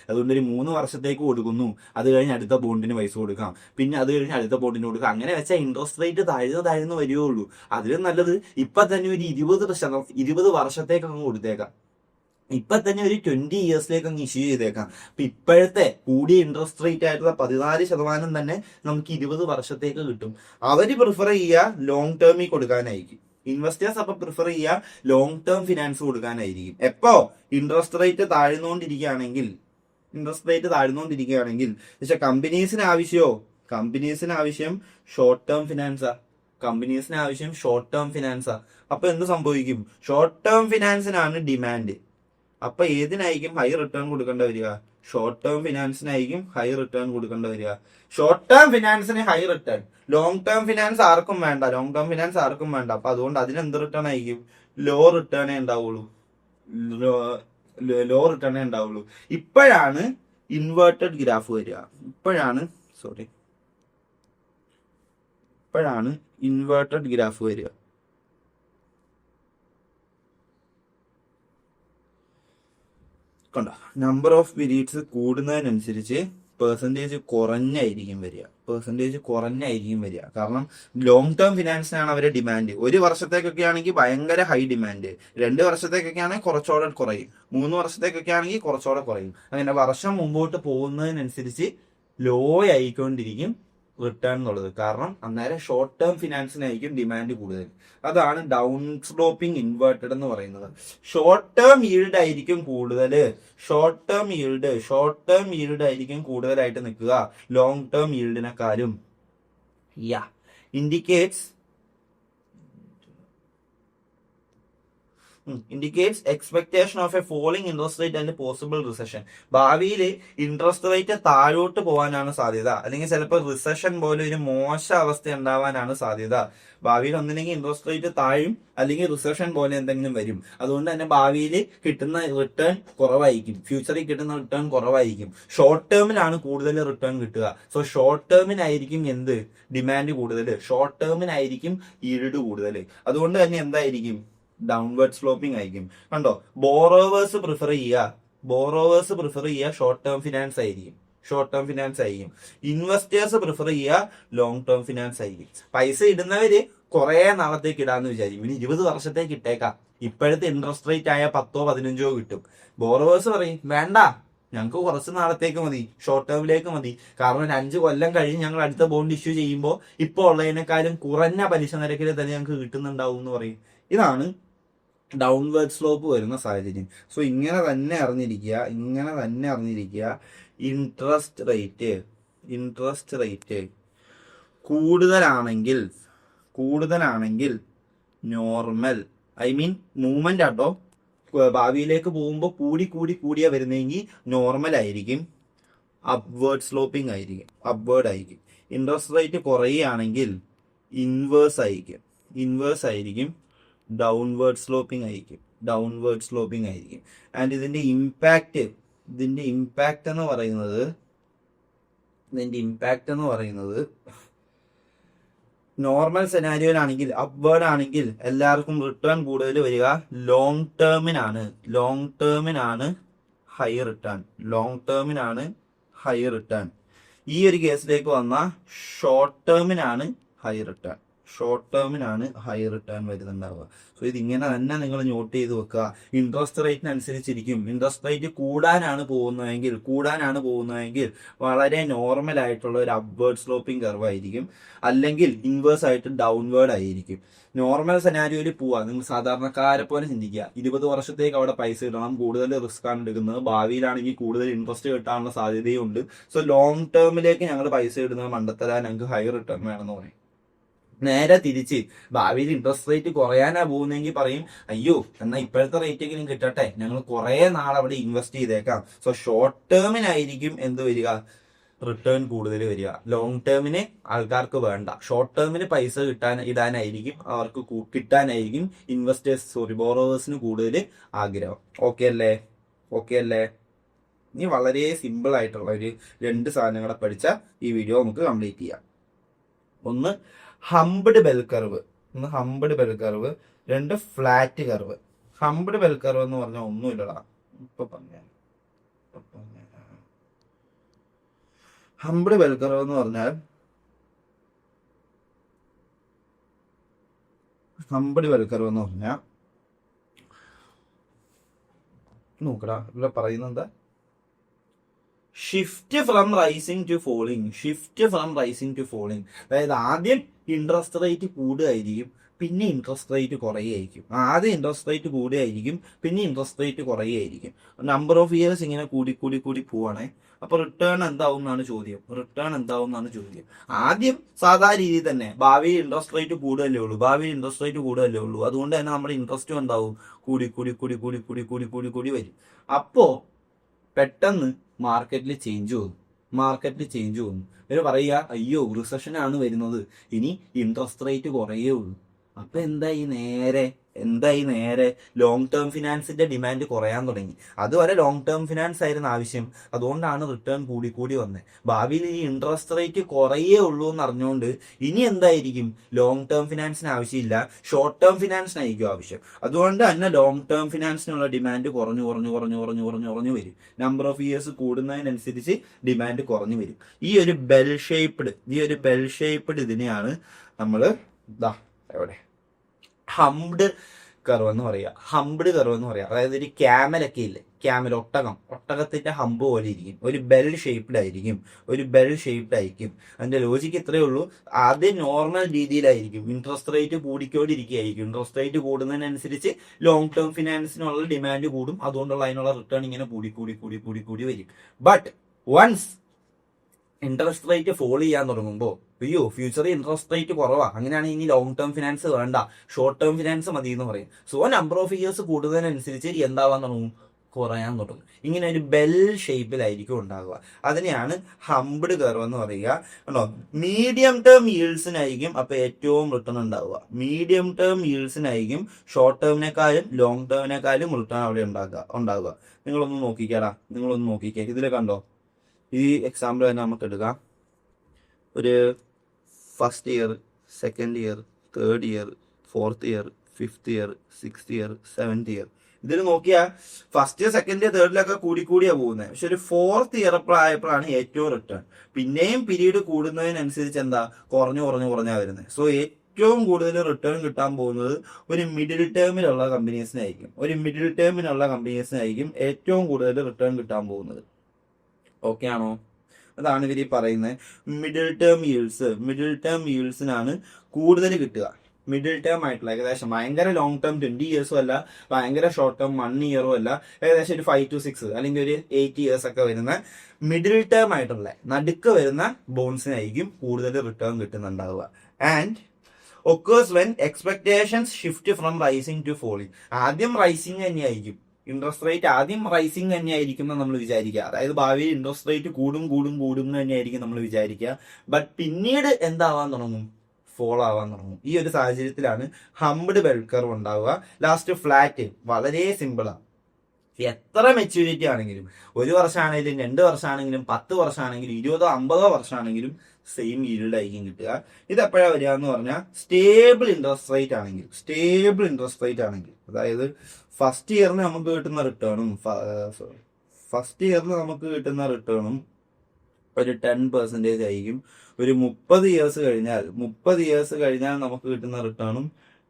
അതുകൊണ്ട് ഒരു 3 വർഷത്തേക്ക് കൊടുക്കുന്നു, അത് കഴിഞ്ഞ് അടുത്ത ബോണ്ടിന് പൈസ കൊടുക്കാം, പിന്നെ അത് കഴിഞ്ഞ് അടുത്ത ബോണ്ടിന് കൊടുക്കാം. അങ്ങനെ വെച്ചാൽ ഇൻട്രസ്റ്റ് റേറ്റ് താഴ്ന്നു വരികയുള്ളൂ. അതിലും നല്ലത് ഇപ്പൊ തന്നെ ഒരു 20 വർഷത്തേക്ക് അങ്ങ് കൊടുത്തേക്കാം. ഇപ്പൊ തന്നെ ഒരു 20 ഇയേഴ്സിലേക്ക് അങ്ങ് ഇഷ്യൂ ചെയ്തേക്കാം. അപ്പൊ ഇപ്പോഴത്തെ കൂടിയ ഇൻട്രസ്റ്റ് റേറ്റ് ആയിട്ടുള്ള 14% തന്നെ നമുക്ക് 20 വർഷത്തേക്ക് കിട്ടും. അവര് പ്രിഫർ ചെയ്യുക ലോങ് ടേമിൽ കൊടുക്കാനായിരിക്കും. ഇൻവെസ്റ്റേഴ്സ് അപ്പൊ പ്രിഫർ ചെയ്യുക ലോങ് ടേം ഫിനാൻസ് കൊടുക്കാനായിരിക്കും. എപ്പോ ഇൻട്രസ്റ്റ് റേറ്റ് താഴ്ന്നുകൊണ്ടിരിക്കുകയാണെങ്കിൽ പക്ഷെ കമ്പനീസിന് ആവശ്യം ഷോർട്ട് ടേം ഫിനാൻസാ. അപ്പൊ എന്ത് സംഭവിക്കും? ഷോർട്ട് ടേം ഫിനാൻസിനാണ് ഡിമാൻഡ്. അപ്പൊ ഏതിനായിരിക്കും ഹൈ റിട്ടേൺ കൊടുക്കേണ്ടി വരിക? ഷോർട്ട് ടേം ഫിനാൻസിനായിരിക്കും ഹൈ റിട്ടേൺ കൊടുക്കേണ്ടി വരിക. ഷോർട്ട് ടേം ഫിനാൻസിന് high return, long term finance ആർക്കും വേണ്ട. അപ്പൊ അതുകൊണ്ട് അതിന് എന്ത് റിട്ടേൺ ആയിരിക്കും? ലോ റിട്ടേണേ ഉണ്ടാവുള്ളൂ. ഇപ്പോഴാണ് ഇൻവേർട്ടഡ് ഗ്രാഫ് വരിക. കണ്ടോ, നമ്പർ ഓഫ് പീരീഡ്സ് കൂടുന്നതിനനുസരിച്ച് പെർസെൻറ്റേജ് കുറഞ്ഞായിരിക്കും വരിക. കാരണം ലോങ് ടേം ഫിനാൻസിനാണ് അവരെ ഡിമാൻഡ്. 1 വർഷത്തേക്കൊക്കെ ആണെങ്കിൽ ഭയങ്കര ഹൈ ഡിമാൻഡ്, 2 വർഷത്തേക്കൊക്കെ ആണെങ്കിൽ കുറച്ചുകൂടെ കുറയും, 3 വർഷത്തേക്കൊക്കെ ആണെങ്കിൽ കുറച്ചുകൂടെ കുറയും. അങ്ങനെ വർഷം മുമ്പോട്ട് പോകുന്നതിനനുസരിച്ച് ലോ ആയിക്കൊണ്ടിരിക്കും റിട്ടേൺ എന്നുള്ളത്. കാരണം അന്നേരം ഷോർട്ട് ടേം ഫിനാൻസിനായിരിക്കും ഡിമാൻഡ് കൂടുതൽ. അതാണ് ഡൗൺ സ്ലോപ്പിംഗ് ഇൻവേർട്ടഡ് എന്ന് പറയുന്നത്. ഷോർട്ട് ടേം ഈൽഡ് ആയിരിക്കും കൂടുതലായിട്ട് നിൽക്കുക ലോങ് ടേം ഈൽഡിനെക്കാളും. indicates expectation of a falling interest rate and possible recession. ഭാവിയിൽ ഇൻട്രസ്റ്റ് റേറ്റ് താഴോട്ട് പോകാനാണ് സാധ്യത, അല്ലെങ്കിൽ ചിലപ്പോൾ റിസഷൻ പോലെ ഒരു മോശ അവസ്ഥ ഉണ്ടാവാനാണ് സാധ്യത. ഭാവിയിൽ ഒന്നില്ലെങ്കിൽ ഇൻട്രസ്റ്റ് റേറ്റ് താഴും, അല്ലെങ്കിൽ റിസഷൻ പോലെ എന്തെങ്കിലും വരും. അതുകൊണ്ട് തന്നെ ഭാവിയിൽ കിട്ടുന്ന റിട്ടേൺ കുറവായിരിക്കും, ഷോർട്ട് ടേമിലാണ് കൂടുതൽ റിട്ടേൺ കിട്ടുക. സോ ഷോർട്ട് ടേമിനായിരിക്കും ഡിമാൻഡ് കൂടുതൽ, ഷോർട്ട് ടേമിനായിരിക്കും ഈൽഡ് കൂടുതൽ. അതുകൊണ്ട് തന്നെ എന്തായിരിക്കും? ഡൗൺവേർഡ് സ്ലോപ്പിംഗ് ആയിരിക്കും. കണ്ടോ, ബോറോവേഴ്സ് പ്രിഫർ ചെയ്യുക ഷോർട്ട് ടേം ഫിനാൻസ് ആയിരിക്കും. ഇൻവെസ്റ്റേഴ്സ് പ്രിഫർ ചെയ്യുക ലോങ് ടേം ഫിനാൻസ് ആയിരിക്കും. പൈസ ഇടുന്നവര് കുറെ നാളത്തേക്ക് ഇടാന്ന് വിചാരിക്കും, ഇനി 20 വർഷത്തേക്ക് ഇട്ടേക്കാം, ഇപ്പോഴത്തെ ഇൻട്രസ്റ്റ് റേറ്റ് ആയ 10-15 കിട്ടും. ബോറോവേഴ്സ് പറയും വേണ്ട, ഞങ്ങൾക്ക് കുറച്ച് നാളത്തേക്ക് മതി, ഷോർട്ട് ടേമിലേക്ക് മതി. കാരണം 5 കൊല്ലം കഴിഞ്ഞ് ഞങ്ങൾ അടുത്ത ബോണ്ട് ഇഷ്യൂ ചെയ്യുമ്പോൾ ഇപ്പോൾ ഉള്ളതിനേക്കാളും കുറഞ്ഞ പലിശ നിരക്കിൽ തന്നെ ഞങ്ങൾക്ക് കിട്ടുന്നുണ്ടാവും എന്ന് പറയും. ഇതാണ് ഡൗൺവേർഡ് സ്ലോപ്പ് വരുന്ന സാഹചര്യം. സോ ഇങ്ങനെ തന്നെ അറിഞ്ഞിരിക്കുക ഇൻട്രസ്റ്റ് റേറ്റ് കൂടുതലാണെങ്കിൽ നോർമൽ, മൂവ്മെന്റ് ആട്ടോ, ഭാവിയിലേക്ക് പോകുമ്പോൾ കൂടിയാ വരുന്നെങ്കിൽ നോർമൽ ആയിരിക്കും, അപ്വേർഡ് സ്ലോപ്പിംഗ് ആയിരിക്കും. ഇൻട്രസ്റ്റ് റേറ്റ് കുറയുകയാണെങ്കിൽ ഇൻവേഴ്സ് ആയിരിക്കും, ഡൗൺവേർഡ് സ്ലോപ്പിംഗ് ആയിരിക്കും. ആൻഡ് ഇതിന്റെ ഇമ്പാക്ട് എന്ന് പറയുന്നത് നോർമൽ സെനാരിയോയിലാണെങ്കിൽ, അപ്വേർഡ് ആണെങ്കിൽ എല്ലാവർക്കും റിട്ടേൺ കൂടുതൽ വരിക ലോങ് ടേമിനാണ് ഹൈ റിട്ടേൺ. ഈ ഒരു കേസിലേക്ക് വന്നാൽ ഷോർട്ട് ടേമിനാണ് ഹൈ റിട്ടേൺ വരുന്നുണ്ടാവുക. സോ ഇതിങ്ങനെ തന്നെ നിങ്ങൾ നോട്ട് ചെയ്ത് വെക്കുക. ഇൻട്രസ്റ്റ് റേറ്റിനനുസരിച്ചിരിക്കും. ഇൻട്രസ്റ്റ് റേറ്റ് കൂടാനാണ് പോകുന്നതെങ്കിൽ വളരെ നോർമൽ ആയിട്ടുള്ള ഒരു അപ്വേർഡ് സ്ലോപ്പിംഗ് കർവ് ആയിരിക്കും, അല്ലെങ്കിൽ ഇൻവേഴ്സ് ആയിട്ട് ഡൗൺവേർഡ് ആയിരിക്കും. നോർമൽ സെനാരിയോയിൽ പോവാ, നിങ്ങൾ സാധാരണക്കാരെ പോലെ ചിന്തിക്കുക. 20 വർഷത്തേക്ക് അവിടെ പൈസ ഇടണം, കൂടുതൽ റിസ്ക് ആണ് എടുക്കുന്നത്, ഭാവിയിലാണെങ്കിൽ കൂടുതൽ ഇൻട്രസ്റ്റ് കിട്ടാനുള്ള സാധ്യതയുണ്ട്. സോ ലോങ് ടേമിലേക്ക് ഞങ്ങൾ പൈസ ഇടുന്നത് മണ്ടത്തരാൻ, ഞങ്ങൾക്ക് ഹൈ റിട്ടേൺ വേണമെന്ന് പറയും. നേരെ തിരിച്ച് ഭാവിയിൽ ഇൻട്രസ്റ്റ് റേറ്റ് കുറയാനാ പോകുന്നെങ്കിൽ പറയും അയ്യോ എന്നാൽ ഇപ്പോഴത്തെ റേറ്റെങ്കിലും കിട്ടട്ടെ, ഞങ്ങൾ കുറെ നാൾ അവിടെ ഇൻവെസ്റ്റ് ചെയ്തേക്കാം. സോ ഷോർട്ട് ടേമിനായിരിക്കും എന്ത് വരിക, റിട്ടേൺ കൂടുതൽ വരിക. ലോങ് ടേമിന് ആൾക്കാർക്ക് വേണ്ട, ഷോർട്ട് ടേമിന് പൈസ ഇടാനായിരിക്കും അവർക്ക് കിട്ടാനായിരിക്കും ബോറോവേഴ്സിന് കൂടുതൽ ആഗ്രഹം. ഓക്കെ അല്ലേ? ഓക്കെ അല്ലേ? ഇനി വളരെ സിമ്പിൾ ആയിട്ടുള്ള ഒരു 2 സാധനങ്ങളെ പഠിച്ചാൽ ഈ വീഡിയോ നമുക്ക് കംപ്ലീറ്റ് ചെയ്യാം. ഒന്ന് ഹംബ്ഡ് ബെൽ കർവ്, രണ്ട് ഫ്ലാറ്റ് കർവ്. ഹംബ്ഡ് ബെൽ കർവ് എന്ന് പറഞ്ഞാൽ ഒന്നുമില്ലടാ, ഇപ്പൊ പറഞ്ഞ ഹംബ്ഡ് ബെൽ കർവ് എന്ന് പറഞ്ഞാൽ നോക്കടാ, ഇവിടെ പറയുന്നത് എന്താ? Shift from rising to falling. അതായത് ആദ്യം ഇൻട്രസ്റ്റ് റേറ്റ് കൂടുകയായിരിക്കും, പിന്നെ ഇൻട്രസ്റ്റ് റേറ്റ് കുറയുകയായിരിക്കും. ആദ്യം ഇൻട്രസ്റ്റ് റേറ്റ് കൂടുകയായിരിക്കും, പിന്നെ ഇൻട്രസ്റ്റ് റേറ്റ് കുറയുകയായിരിക്കും. നമ്പർ ഓഫ് ഇയേഴ്സ് ഇങ്ങനെ കൂടി പോവാണേ. അപ്പൊ റിട്ടേൺ എന്താവും എന്നാണ് ചോദ്യം. ആദ്യം സാധാരണ രീതിയിൽ തന്നെ ഭാവിയിൽ ഇൻട്രസ്റ്റ് റേറ്റ് കൂടുകയല്ലേ ഉള്ളൂ. അതുകൊണ്ട് തന്നെ നമ്മുടെ ഇൻട്രസ്റ്റും എന്താവും? കൂടി വരും. അപ്പോ പെട്ടെന്ന് മാർക്കറ്റിൽ ചേഞ്ച് വന്നു. ഇവര് പറയുക, അയ്യോ റിസഷൻ ആണ് വരുന്നത്, ഇനി ഇൻട്രസ്റ്റ് റേറ്റ് കുറയേ ഉള്ളൂ. അപ്പൊ എന്തായി നേരെ ലോങ് ടേം ഫിനാൻസിന്റെ ഡിമാൻഡ് കുറയാൻ തുടങ്ങി. അതുവരെ ലോങ് ടേം ഫിനാൻസ് ആയിരുന്നു ആവശ്യം, അതുകൊണ്ടാണ് റിട്ടേൺ കൂടി വന്നത്. ഭാവിയിൽ ഈ ഇൻട്രസ്റ്റ് റേറ്റ് കുറയേ ഉള്ളൂ എന്ന് അറിഞ്ഞുകൊണ്ട് ഇനി എന്തായിരിക്കും? ലോങ് ടേം ഫിനാൻസിന് ആവശ്യമില്ല, ഷോർട്ട് ടേം ഫിനാൻസിനായിരിക്കും ആവശ്യം. അതുകൊണ്ട് തന്നെ ലോങ് ടേം ഫിനാൻസിനുള്ള ഡിമാൻഡ് കുറഞ്ഞു വരും. നമ്പർ ഓഫ് ഇയേഴ്സ് കൂടുന്നതിനനുസരിച്ച് ഡിമാൻഡ് കുറഞ്ഞു വരും. ഈ ഒരു ബെൽ ഷേപ്ഡ് ഇതിനെയാണ് നമ്മൾ എവിടെ ഹംബ്ഡ് കർവ് എന്ന് പറയുക. അതായത് ഒരു ക്യാമലൊക്കെ ഇല്ലേ, ഒട്ടകത്തിന്റെ ഹമ്പ് പോലെ ഇരിക്കും, ഒരു ബെൽ ഷേപ്ഡ് ആയിരിക്കും. അതിന്റെ ലോജിക്ക് ഇത്രയേ ഉള്ളൂ. ആദ്യം നോർമൽ രീതിയിലായിരിക്കും, ഇൻട്രസ്റ്റ് റേറ്റ് കൂടിക്കൊണ്ടിരിക്കുകയായിരിക്കും. ഇൻട്രസ്റ്റ് റേറ്റ് കൂടുന്നതിനനുസരിച്ച് ലോങ് ടേം ഫിനാൻസിനുള്ള ഡിമാൻഡ് കൂടും, അതുകൊണ്ടുള്ള അതിനുള്ള റിട്ടേൺ ഇങ്ങനെ കൂടി വരും. But once interest rate fall ചെയ്യാൻ തുടങ്ങുമ്പോൾ, അയ്യോ ഫ്യൂച്ചറിൽ ഇൻട്രസ്റ്റ് റേറ്റ് കുറവാ, അങ്ങനെയാണെങ്കിൽ ഇനി ലോങ് ടേം ഫിനാൻസ് വേണ്ട, ഷോർട്ട് ടേം ഫിനാൻസ് മതി എന്ന് പറയും. സോ നമ്പർ ഓഫ് ഇയേഴ്സ് കൂടുന്നതിനനുസരിച്ച് എന്താവാൻ തുടങ്ങും? കുറയാൻ തുടങ്ങും. ഇങ്ങനെ ഒരു ബെൽ ഷേപ്പിലായിരിക്കും ഉണ്ടാകുക. അതിനെയാണ് ഹംബ്ഡ് കർവ് എന്ന് പറയുക. കണ്ടോ, മീഡിയം ടേം ഈൽഡ്സിനായിരിക്കും അപ്പൊ ഏറ്റവും റിട്ടേൺ ഉണ്ടാവുക. ഷോർട്ട് ടേമിനെക്കാളും ലോങ് ടേമിനെക്കാളും റിട്ടേൺ അവിടെ ഉണ്ടാവുക. നിങ്ങളൊന്ന് നോക്കിക്കാ, ഇതിൽ കണ്ടോ, ഈ എക്സാമ്പിൾ തന്നെ നമുക്ക് എടുക്കാം. ഒരു first year, second year, third year, fourth year, fifth year, sixth year, seventh year. ഇതിൽ നോക്കിയാൽ ഫസ്റ്റ് ഇയർ, സെക്കൻഡ് ഇയർ, തേർഡിലൊക്കെ കൂടിയാ പോകുന്നത്. പക്ഷെ ഒരു ഫോർത്ത് ഇയർ ആയപ്പോഴാണ് ഏറ്റവും റിട്ടേൺ. പിന്നെയും പീരീഡ് കൂടുന്നതിനനുസരിച്ച് കുറഞ്ഞാ വരുന്നത്. സോ ഏറ്റവും കൂടുതൽ റിട്ടേൺ കിട്ടാൻ പോകുന്നത് ഒരു മിഡിൽ ടേമിലുള്ള കമ്പനീസിനായിരിക്കും ഏറ്റവും കൂടുതൽ റിട്ടേൺ കിട്ടാൻ പോകുന്നത്. ഓക്കെ ആണോ? അതാണ് ഇവർ പറയുന്നത്. മിഡിൽ ടേം ഈൽഡ്സിനാണ് കൂടുതൽ കിട്ടുക. മിഡിൽ ടേം ആയിട്ടുള്ള ഏകദേശം ഭയങ്കര ലോങ് ടേം 20 ഇയേഴ്സും അല്ല, ഭയങ്കര ഷോർട്ട് ടേം 1 ഇയറും അല്ല, ഏകദേശം ഒരു 5 to 6 അല്ലെങ്കിൽ ഒരു 8 ഇയേഴ്സ് ഒക്കെ വരുന്ന മിഡിൽ ടേം ആയിട്ടുള്ള നടുക്ക് വരുന്ന ബോൺസിനായിരിക്കും കൂടുതൽ റിട്ടേൺ കിട്ടുന്നുണ്ടാവുക. And occurs when expectations shift from rising to falling. ആദ്യം റൈസിങ് തന്നെയായിരിക്കും, ഇൻട്രസ്റ്റ് റേറ്റ് ആദ്യം റൈസിങ് തന്നെയായിരിക്കും എന്ന് നമ്മൾ വിചാരിക്കുക. അതായത് ഭാവിയിൽ ഇൻട്രസ്റ്റ് റേറ്റ് കൂടും എന്ന് തന്നെയായിരിക്കും നമ്മൾ വിചാരിക്കുക. ബട്ട് പിന്നീട് എന്താവാൻ തുടങ്ങും? ഫോൾ ആവാൻ തുടങ്ങും. ഈ ഒരു സാഹചര്യത്തിലാണ് ഹംബ്ഡ് ബെൽ കർവ് ഉണ്ടാവുക. Last flat. വളരെ സിമ്പിളാണ്. എത്ര മെച്യൂരിറ്റി ആണെങ്കിലും, 1 വർഷമാണെങ്കിലും 2 വർഷമാണെങ്കിലും 10 വർഷമാണെങ്കിലും 20 50 വർഷമാണെങ്കിലും സെയിം ഈൽഡ് ആയിരിക്കും കിട്ടുക. ഇത് എപ്പോഴാണ് വരിക എന്ന് പറഞ്ഞാൽ സ്റ്റേബിൾ ഇൻട്രസ്റ്റ് റേറ്റ് ആണെങ്കിൽ, അതായത് ഫസ്റ്റ് ഇയറിന് നമുക്ക് കിട്ടുന്ന റിട്ടേണും ഒരു 10% ആയിരിക്കും. ഒരു 30 ഇയേഴ്സ് കഴിഞ്ഞാൽ നമുക്ക് കിട്ടുന്ന റിട്ടേണും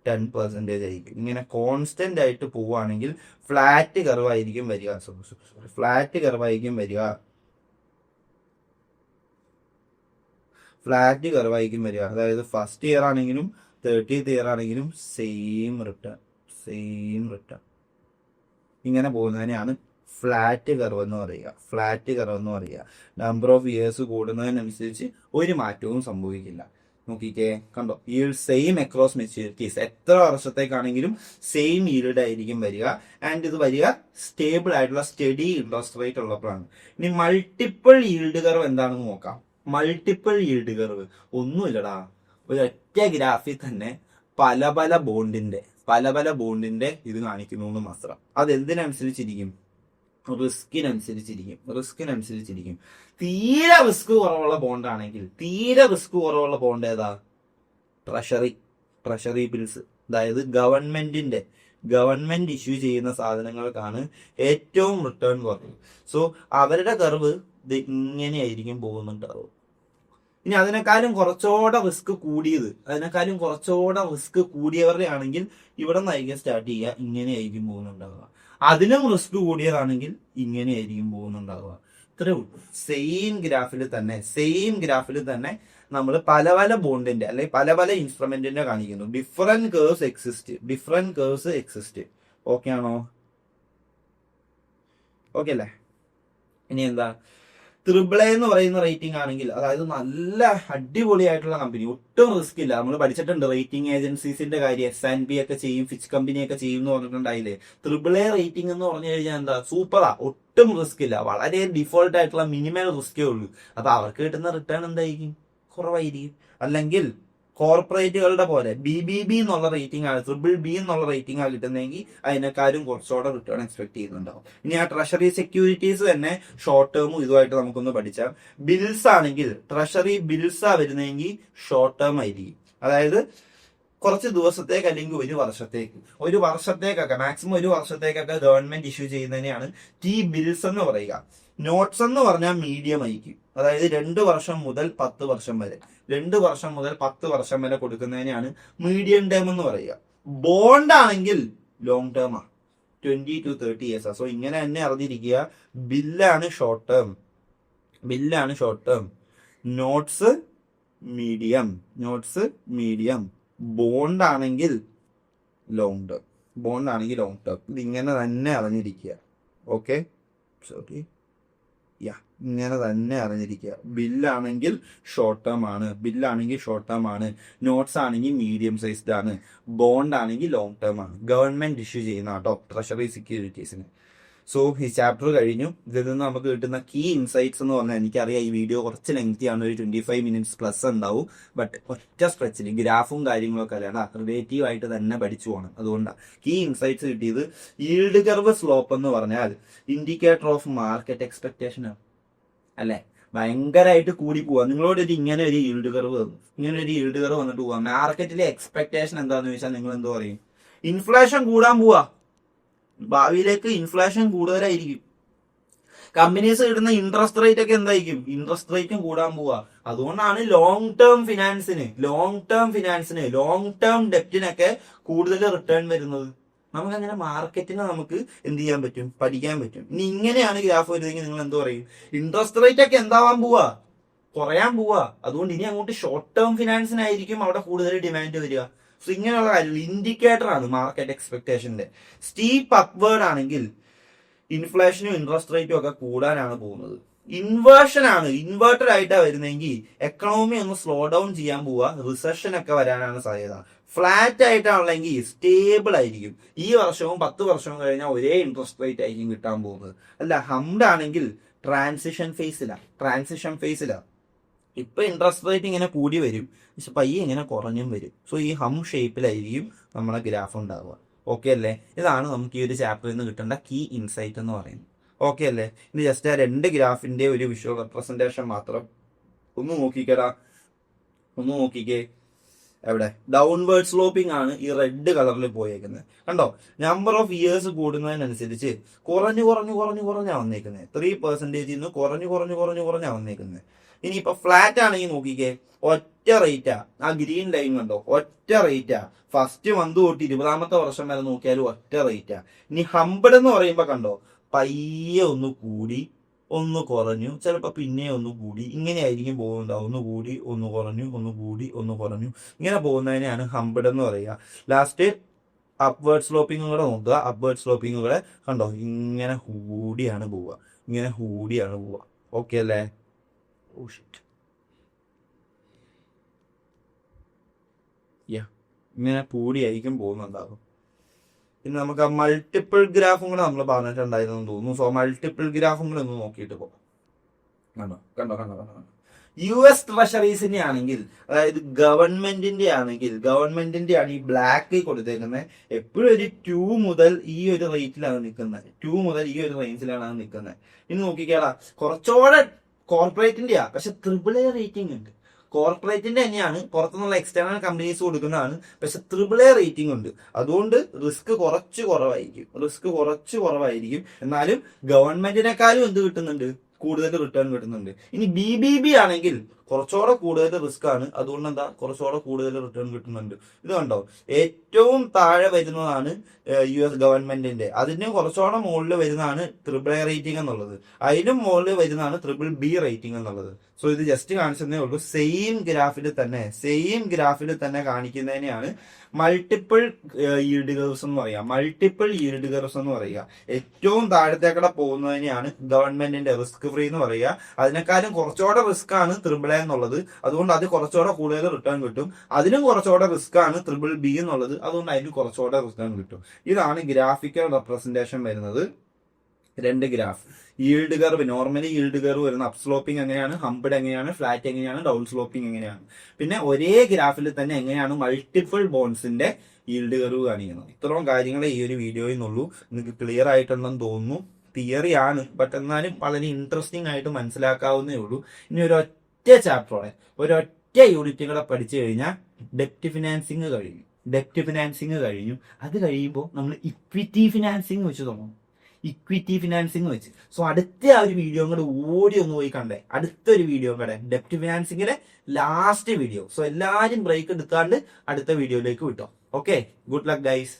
10% ആയിരിക്കും. ഇങ്ങനെ കോൺസ്റ്റന്റ് ആയിട്ട് പോവുകയാണെങ്കിൽ ഫ്ലാറ്റ് കർവായിരിക്കും വരിക. അതായത് ഫസ്റ്റ് ഇയർ ആണെങ്കിലും 30th ഇയർ ആണെങ്കിലും സെയിം റിട്ടേൺ. ഇങ്ങനെ പോകുന്നതിനെയാണ് ഫ്ലാറ്റ് കർവ് എന്ന് പറയുക. നമ്പർ ഓഫ് ഇയേഴ്സ് കൂടുന്നതിനനുസരിച്ച് ഒരു മാറ്റവും സംഭവിക്കില്ല. നോക്കിക്കേ, കണ്ടോ, yield സെയിം അക്രോസ് മെച്യൂരിറ്റീസ്. എത്ര വർഷത്തേക്കാണെങ്കിലും സെയിം yield ആയിരിക്കും വരിക. ആൻഡ് ഇത് വരിക സ്റ്റേബിൾ ആയിട്ടുള്ള സ്റ്റഡി ഇൻട്രസ്റ്റ് റേറ്റ് ഉള്ളപ്പോഴാണ്. ഇനി മൾട്ടിപ്പിൾ yield കർവ് എന്താണെന്ന് നോക്കാം. മൾട്ടിപ്പിൾ yield കർവ് ഒന്നുമില്ലടാ, ഒരൊറ്റ ഗ്രാഫിൽ തന്നെ പല പല ബോണ്ടിന്റെ ഇത് കാണിക്കുന്നു എന്ന് മാത്രം. അത് എന്തിനനുസരിച്ചിരിക്കും? റിസ്കിനനുസരിച്ചിരിക്കും. തീരെ റിസ്ക് കുറവുള്ള ബോണ്ടാണെങ്കിൽ, തീരെ റിസ്ക് കുറവുള്ള ബോണ്ട് ഏതാ? Treasury bills. അതായത് ഗവൺമെന്റ് ഇഷ്യൂ ചെയ്യുന്ന സാധനങ്ങൾക്കാണ് ഏറ്റവും റിട്ടേൺ കുറവ്. സോ അവരുടെ കർവ് ഇത് ഇങ്ങനെയായിരിക്കും പോകുന്നുണ്ടാവും. ഇനി അതിനേക്കാളും കുറച്ചുകൂടെ റിസ്ക് കൂടിയവരുടെ ആണെങ്കിൽ ഇവിടെ നിന്നായിരിക്കും സ്റ്റാർട്ട് ചെയ്യുക, ഇങ്ങനെയായിരിക്കും പോകുന്നുണ്ടാവുക. അതിലും റിസ്ക് കൂടിയതാണെങ്കിൽ ഇങ്ങനെയായിരിക്കും പോകുന്നുണ്ടാവുക. ഇത്രേ ഉള്ളൂ. സെയിം ഗ്രാഫിൽ തന്നെ നമ്മൾ പല ബോണ്ടിന്റെ അല്ലെങ്കിൽ പല ഇൻസ്ട്രുമെന്റിന്റെ കാണിക്കുന്നു. Different curse exist. ഓക്കെ ആണോ? ഓക്കെ അല്ലേ? ഇനി എന്താ, AAA എന്ന് പറയുന്ന റേറ്റിംഗ് ആണെങ്കിൽ, അതായത് നല്ല അടിപൊളിയായിട്ടുള്ള കമ്പനി, ഒട്ടും റിസ്ക് ഇല്ല. നമ്മൾ പഠിച്ചിട്ടുണ്ട് റേറ്റിംഗ് ഏജൻസീസിന്റെ കാര്യം, S&P ഒക്കെ ചെയ്യും, ഫിച്ച് കമ്പനിയൊക്കെ ചെയ്യും എന്ന് പറഞ്ഞിട്ടുണ്ടായില്ലേ. AAA റേറ്റിംഗ് എന്ന് പറഞ്ഞു കഴിഞ്ഞാൽ എന്താ, സൂപ്പറാ, ഒട്ടും റിസ്ക് ഇല്ല, വളരെ ഡിഫോൾട്ട് ആയിട്ടുള്ള മിനിമം റിസ്കേ ഉള്ളൂ. അപ്പൊ അവർക്ക് കിട്ടുന്ന റിട്ടേൺ എന്തായിരിക്കും? കുറവായിരിക്കും. അല്ലെങ്കിൽ കോർപ്പറേറ്റുകളുടെ പോലെ BBB എന്നുള്ള റേറ്റിംഗ് ആണ്, BBB എന്നുള്ള റേറ്റിംഗ് ആണ് കിട്ടുന്നതെങ്കിൽ അതിനേക്കാളും കുറച്ചുകൂടെ റിട്ടേൺ എക്സ്പെക്ട് ചെയ്യുന്നുണ്ടാവും. ഇനി ആ ട്രഷറി സെക്യൂരിറ്റീസ് തന്നെ ഷോർട്ട് ടേമും ഇതുമായിട്ട് നമുക്കൊന്ന് പഠിച്ചാൽ, ബിൽസ് ആണെങ്കിൽ ട്രഷറി ബിൽസാ വരുന്നതെങ്കിൽ ഷോർട്ട് ടേം ആയിരിക്കും. അതായത് കുറച്ച് ദിവസത്തേക്ക് അല്ലെങ്കിൽ ഒരു വർഷത്തേക്കൊക്കെ മാക്സിമം ഒരു വർഷത്തേക്കൊക്കെ ഗവൺമെന്റ് ഇഷ്യൂ ചെയ്യുന്നതിനെയാണ് T-ബിൽസ് എന്ന് പറയുക. നോട്ട്സ് എന്ന് പറഞ്ഞാൽ മീഡിയം ആയിരിക്കും. അതായത് 2 വർഷം മുതൽ 10 വർഷം വരെ 2 വർഷം മുതൽ 10 വർഷം വരെ കൊടുക്കുന്നതിനെയാണ് മീഡിയം ടേം എന്ന് പറയുക. ബോണ്ട് ആണെങ്കിൽ ലോങ് ടേമാ, 20 to 30 years. സോ ഇങ്ങനെ തന്നെ അറിഞ്ഞിരിക്കുക, ബില്ലാണ് short term, notes medium, bond ആണെങ്കിൽ ലോങ് ടേം. ഇതിങ്ങനെ തന്നെ അറിഞ്ഞിരിക്കുക. ഓക്കെ, സോറി, ഇങ്ങനെ തന്നെ അറിഞ്ഞിരിക്കുക. ബില്ലാണെങ്കിൽ ഷോർട്ട് ടേം ആണ്, നോട്ട്സ് ആണെങ്കിൽ മീഡിയം സൈസ്ഡ് ആണ്, ബോണ്ട് ആണെങ്കിൽ ലോങ് ടേം ആണ്. ഗവൺമെന്റ് ഇഷ്യൂ ചെയ്യുന്ന കേട്ടോ ട്രഷറി സെക്യൂരിറ്റീസിന്. സോ ഈ ചാപ്റ്റർ കഴിഞ്ഞു. ഇതിൽ നിന്ന് നമുക്ക് കിട്ടുന്ന കീ ഇൻസൈറ്റ്സ് എന്ന് പറഞ്ഞാൽ, എനിക്കറിയാം ഈ വീഡിയോ കുറച്ച് ലെങ്തി ആണ്, ഒരു 25 minutes പ്ലസ് ഉണ്ടാവും. ബട്ട് ഒറ്റ സ്ട്രെച്ചിൽ ഗ്രാഫും കാര്യങ്ങളൊക്കെ അല്ല, റിലേറ്റീവ് ആയിട്ട് തന്നെ പഠിച്ചു പോകണം. അതുകൊണ്ടാണ് കീ ഇൻസൈറ്റ്സ് കിട്ടിയത്. ഈൽഡ് കർവ് സ്ലോപ്പ് എന്ന് പറഞ്ഞാൽ ഇൻഡിക്കേറ്റർ ഓഫ് മാർക്കറ്റ് എക്സ്പെക്ടേഷൻ ആണ്, അല്ലെ? ഭയങ്കരമായിട്ട് കൂടി പോവാ. നിങ്ങളോട് ഇങ്ങനെ ഒരു ഈൽഡ് കർവ് വന്നിട്ട് പോവാ. മാർക്കറ്റിലെ എക്സ്പെക്ടേഷൻ എന്താന്ന് ചോദിച്ചാൽ നിങ്ങൾ എന്തോ പറയും? ഇൻഫ്ലേഷൻ കൂടാൻ പോവാ, ഭാവിയിലേക്ക് ഇൻഫ്ലേഷൻ കൂടുതലായിരിക്കും. കമ്പനീസ് ഇടുന്ന ഇൻട്രസ്റ്റ് റേറ്റ് ഒക്കെ എന്തായിരിക്കും? ഇൻട്രസ്റ്റ് റേറ്റും കൂടാൻ പോവാ. അതുകൊണ്ടാണ് ലോങ് ടേം ഡെപ്റ്റിനൊക്കെ കൂടുതൽ റിട്ടേൺ വരുന്നത്. നമുക്ക് അങ്ങനെ മാർക്കറ്റിനെ നമുക്ക് എന്ത് ചെയ്യാൻ പറ്റും? പഠിക്കാൻ പറ്റും. ഇനി ഇങ്ങനെയാണ് ഗ്രാഫ് വരുന്നതെങ്കിൽ നിങ്ങൾ എന്ത് പറയും? ഇൻട്രസ്റ്റ് റേറ്റ് ഒക്കെ എന്താവാൻ പോവാ? കുറയാൻ പോവാ. അതുകൊണ്ട് ഇനി അങ്ങോട്ട് ഷോർട്ട് ടേം ഫിനാൻസിനായിരിക്കും അവിടെ കൂടുതൽ ഡിമാൻഡ് വരിക. സോ ഇങ്ങനെയുള്ള കാര്യങ്ങൾ ഇൻഡിക്കേറ്റർ ആണ് മാർക്കറ്റ് എക്സ്പെക്ടേഷന്റെ. സ്റ്റീപ്പ് അപ്വേർഡ് ആണെങ്കിൽ ഇൻഫ്ലേഷനും ഇൻട്രസ്റ്റ് റേറ്റും ഒക്കെ കൂടാനാണ് പോകുന്നത്. ഇൻവേർട്ടഡ് ആയിട്ടാണ് വരുന്നതെങ്കിൽ എക്കണോമി ഒന്ന് സ്ലോ ഡൗൺ ചെയ്യാൻ പോവുക, റിസഷൻ ഒക്കെ വരാനാണ് സാധ്യത. ഫ്ലാറ്റ് ആയിട്ടാണെങ്കിൽ സ്റ്റേബിൾ ആയിരിക്കും. ഈ വർഷവും 10 വർഷവും കഴിഞ്ഞാൽ ഒരേ ഇൻട്രസ്റ്റ് റേറ്റ് ആയിരിക്കും കിട്ടാൻ പോകുന്നത്. അല്ല, ഹംഡ് ആണെങ്കിൽ ട്രാൻസിഷൻ ഫേസിലാ. ഇപ്പൊ ഇൻട്രസ്റ്റ് റേറ്റ് ഇങ്ങനെ കൂടി വരും, പക്ഷെ പയ്യെ ഇങ്ങനെ കുറഞ്ഞും വരും. സോ ഈ ഹം ഷേപ്പിലായിരിക്കും നമ്മുടെ ഗ്രാഫ് ഉണ്ടാവുക. ഓക്കെ അല്ലേ? ഇതാണ് നമുക്ക് ഈ ഒരു ചാപ്റ്ററിൽ നിന്ന് കിട്ടേണ്ട കീ ഇൻസൈറ്റ് എന്ന് പറയുന്നത്. ഓക്കെ അല്ലേ? ഇത് ജസ്റ്റ് ആ 2 ഗ്രാഫിന്റെ ഒരു വിഷ്വൽ റെപ്രസെന്റേഷൻ മാത്രം. ഒന്ന് നോക്കിക്കേ എവിടെ? ഡൗൺവേർഡ് സ്ലോപ്പിംഗ് ആണ് ഈ റെഡ് കളറിൽ പോയേക്കുന്നത്. കണ്ടോ? നമ്പർ ഓഫ് ഇയേഴ്സ് കൂടുന്നതിനനുസരിച്ച് കുറഞ്ഞു വന്നേക്കുന്നത്. 3% കുറഞ്ഞു വന്നേക്കുന്നത്. ഇനിയിപ്പോ ഫ്ലാറ്റ് ആണെങ്കിൽ നോക്കിക്കേ, ഒറ്റ റേറ്റാ. ആ ഗ്രീൻ ലൈൻ കണ്ടോ? ഒറ്റ റേറ്റാ. ഫസ്റ്റ് മന്ത് തൊട്ട് 20ാമത്തെ വർഷം വരെ നോക്കിയാലും ഒറ്റ റേറ്റാ. ഇനി ഹംബഡ് എന്ന് പറയുമ്പോ കണ്ടോ, പയ്യെ ഒന്ന് കൂടി ഒന്ന് കുറഞ്ഞു, ചിലപ്പോ പിന്നെ ഒന്ന് കൂടി, ഇങ്ങനെയായിരിക്കും പോകുന്നുണ്ടാവും. ഒന്ന് കൂടി ഒന്ന് കുറഞ്ഞു ഇങ്ങനെ പോകുന്നതിനെയാണ് ഹംബഡ് എന്ന് പറയുക. ലാസ്റ്റ് അപ്വേർഡ് സ്ലോപ്പിംഗ് കൂടെ നോക്കുക. അപ്വേർഡ് സ്ലോപ്പിംഗ് കൂടെ കണ്ടോ, ഇങ്ങനെ കൂടിയാണ് പോവുക. ഓക്കെ അല്ലേ? Oh shit. ഇങ്ങനെ കൂടിയായിരിക്കും പോകുന്നുണ്ടാകും. പിന്നെ നമുക്ക് ആ മൾട്ടിപ്പിൾ ഗ്രാഫും കൂടെ നമ്മൾ പറഞ്ഞിട്ടുണ്ടായിരുന്നു തോന്നുന്നു. സോ മൾട്ടിപ്പിൾ ഗ്രാഫും കൂടെ ഒന്ന് നോക്കിയിട്ട് പോകാം. കണ്ടോ US ട്രഷറീസിന്റെ ആണെങ്കിൽ, അതായത് ഗവൺമെന്റിന്റെ ആണ് ഈ ബ്ലാക്ക് കൊടുത്തേക്കുന്നത്. എപ്പോഴും ഒരു 2 മുതൽ ഈ ഒരു റേറ്റിലാണ് നിൽക്കുന്നത്. 2 മുതൽ ഈ ഒരു റേഞ്ചിലാണ് നിൽക്കുന്നത്. ഇനി നോക്കിക്കേടാ, കുറച്ചുകൂടെ കോർപ്പറേറ്റിന്റെയാ, പക്ഷെ AAA റേറ്റിംഗ് ഉണ്ട്. കോർപ്പറേറ്റിന്റെ തന്നെയാണ്, പുറത്തുനിന്നുള്ള എക്സ്റ്റേണൽ കമ്പനീസ് കൊടുക്കുന്നതാണ്, പക്ഷെ AAA റേറ്റിംഗ് ഉണ്ട്. അതുകൊണ്ട് റിസ്ക് കുറച്ച് കുറവായിരിക്കും. എന്നാലും ഗവൺമെന്റിനെക്കാളും എന്ത് കിട്ടുന്നുണ്ട്, കൂടുതൽ റിട്ടേൺ കിട്ടുന്നുണ്ട്. ഇനി BBB ആണെങ്കിൽ കുറച്ചുകൂടെ കൂടുതൽ റിസ്ക് ആണ്. അതുകൊണ്ട് എന്താ, കുറച്ചുകൂടെ കൂടുതൽ റിട്ടേൺ കിട്ടുന്നുണ്ട്. ഇത് കണ്ടോ, ഏറ്റവും താഴെ വരുന്നതാണ് US ഗവൺമെന്റിന്റെ. അതിന് കുറച്ചുകൂടെ മുകളിൽ വരുന്നതാണ് AAA റേറ്റിംഗ് എന്നുള്ളത്. അതിനും മുകളിൽ വരുന്നതാണ് BBB റേറ്റിംഗ് എന്നുള്ളത്. സോ ഇത് ജസ്റ്റ് കാണിച്ചതേ ഉള്ളൂ. സെയിം ഗ്രാഫിൽ തന്നെ കാണിക്കുന്നതിനെയാണ് മൾട്ടിപ്പിൾ ഈൽഡ് കർവ്സ് എന്ന് പറയുക. ഏറ്റവും താഴത്തേക്കടെ പോകുന്നതിനെയാണ് ഗവൺമെന്റിന്റെ റിസ്ക് ഫ്രീ എന്ന് പറയുക. അതിനേക്കാളും കുറച്ചുകൂടെ റിസ്ക് ആണ് AAA എന്നുള്ളത്. അതുകൊണ്ട് അത് കുറച്ചുകൂടെ കൂടുതൽ റിട്ടേൺ കിട്ടും. അതിനും കുറച്ചുകൂടെ റിസ്ക് ആണ് BBB എന്നുള്ളത്. അതുകൊണ്ട് അതിന് കുറച്ചുകൂടെ റിട്ടേൺ കിട്ടും. ഇതാണ് ഗ്രാഫിക്കൽ റെപ്രസെന്റേഷൻ വരുന്നത്. 2 graph, yield curve, normally yield curve വരുന്ന അപ് സ്ലോപ്പിംഗ് എങ്ങനെയാണ്, ഹംപ്ഡ് എങ്ങനെയാണ്, ഫ്ലാറ്റ് എങ്ങനെയാണ്, ഡൗൺ സ്ലോപ്പിംഗ് എങ്ങനെയാണ്. പിന്നെ ഒരേ ഗ്രാഫിൽ തന്നെ എങ്ങനെയാണ് മൾട്ടിപ്പിൾ ബോൺസിന്റെ ഈൽഡ് കർവ് കാണിക്കുന്നത്. ഇത്രയും കാര്യങ്ങളെ ഈ ഒരു വീഡിയോയിൽ നിന്നുള്ളൂ. നിങ്ങൾക്ക് ക്ലിയർ ആയിട്ടുണ്ടെന്ന് തോന്നുന്നു. തിയറി ആണ്, ബട്ട് എന്നാലും വളരെ ഇൻട്രസ്റ്റിംഗ് ആയിട്ട് മനസ്സിലാക്കാവുന്നേ ഉള്ളൂ. ഇനി ഒരൊറ്റ ചാപ്റ്ററോടെ ഒരൊറ്റ യൂണിറ്റ് കൂടെ പഠിച്ചു കഴിഞ്ഞാൽ ഡെപ്റ്റ് ഫിനാൻസിങ് കഴിഞ്ഞു. അത് കഴിയുമ്പോൾ നമ്മൾ ഇക്വിറ്റി ഫിനാൻസിങ് വെച്ച് തുടങ്ങും. സോ അടുത്ത ആ ഒരു വീഡിയോ കൂടെ ഓടി ഒന്ന് പോയി കണ്ടേ. അടുത്തൊരു വീഡിയോ കൂടെ ഡെപ്റ്റ് ഫിനാൻസിങ്ങിലെ ലാസ്റ്റ് വീഡിയോ. സോ എല്ലാവരും ബ്രേക്ക് എടുക്കാണ്ട് അടുത്ത വീഡിയോയിലേക്ക് വിട്ടോ. Okay, good luck guys.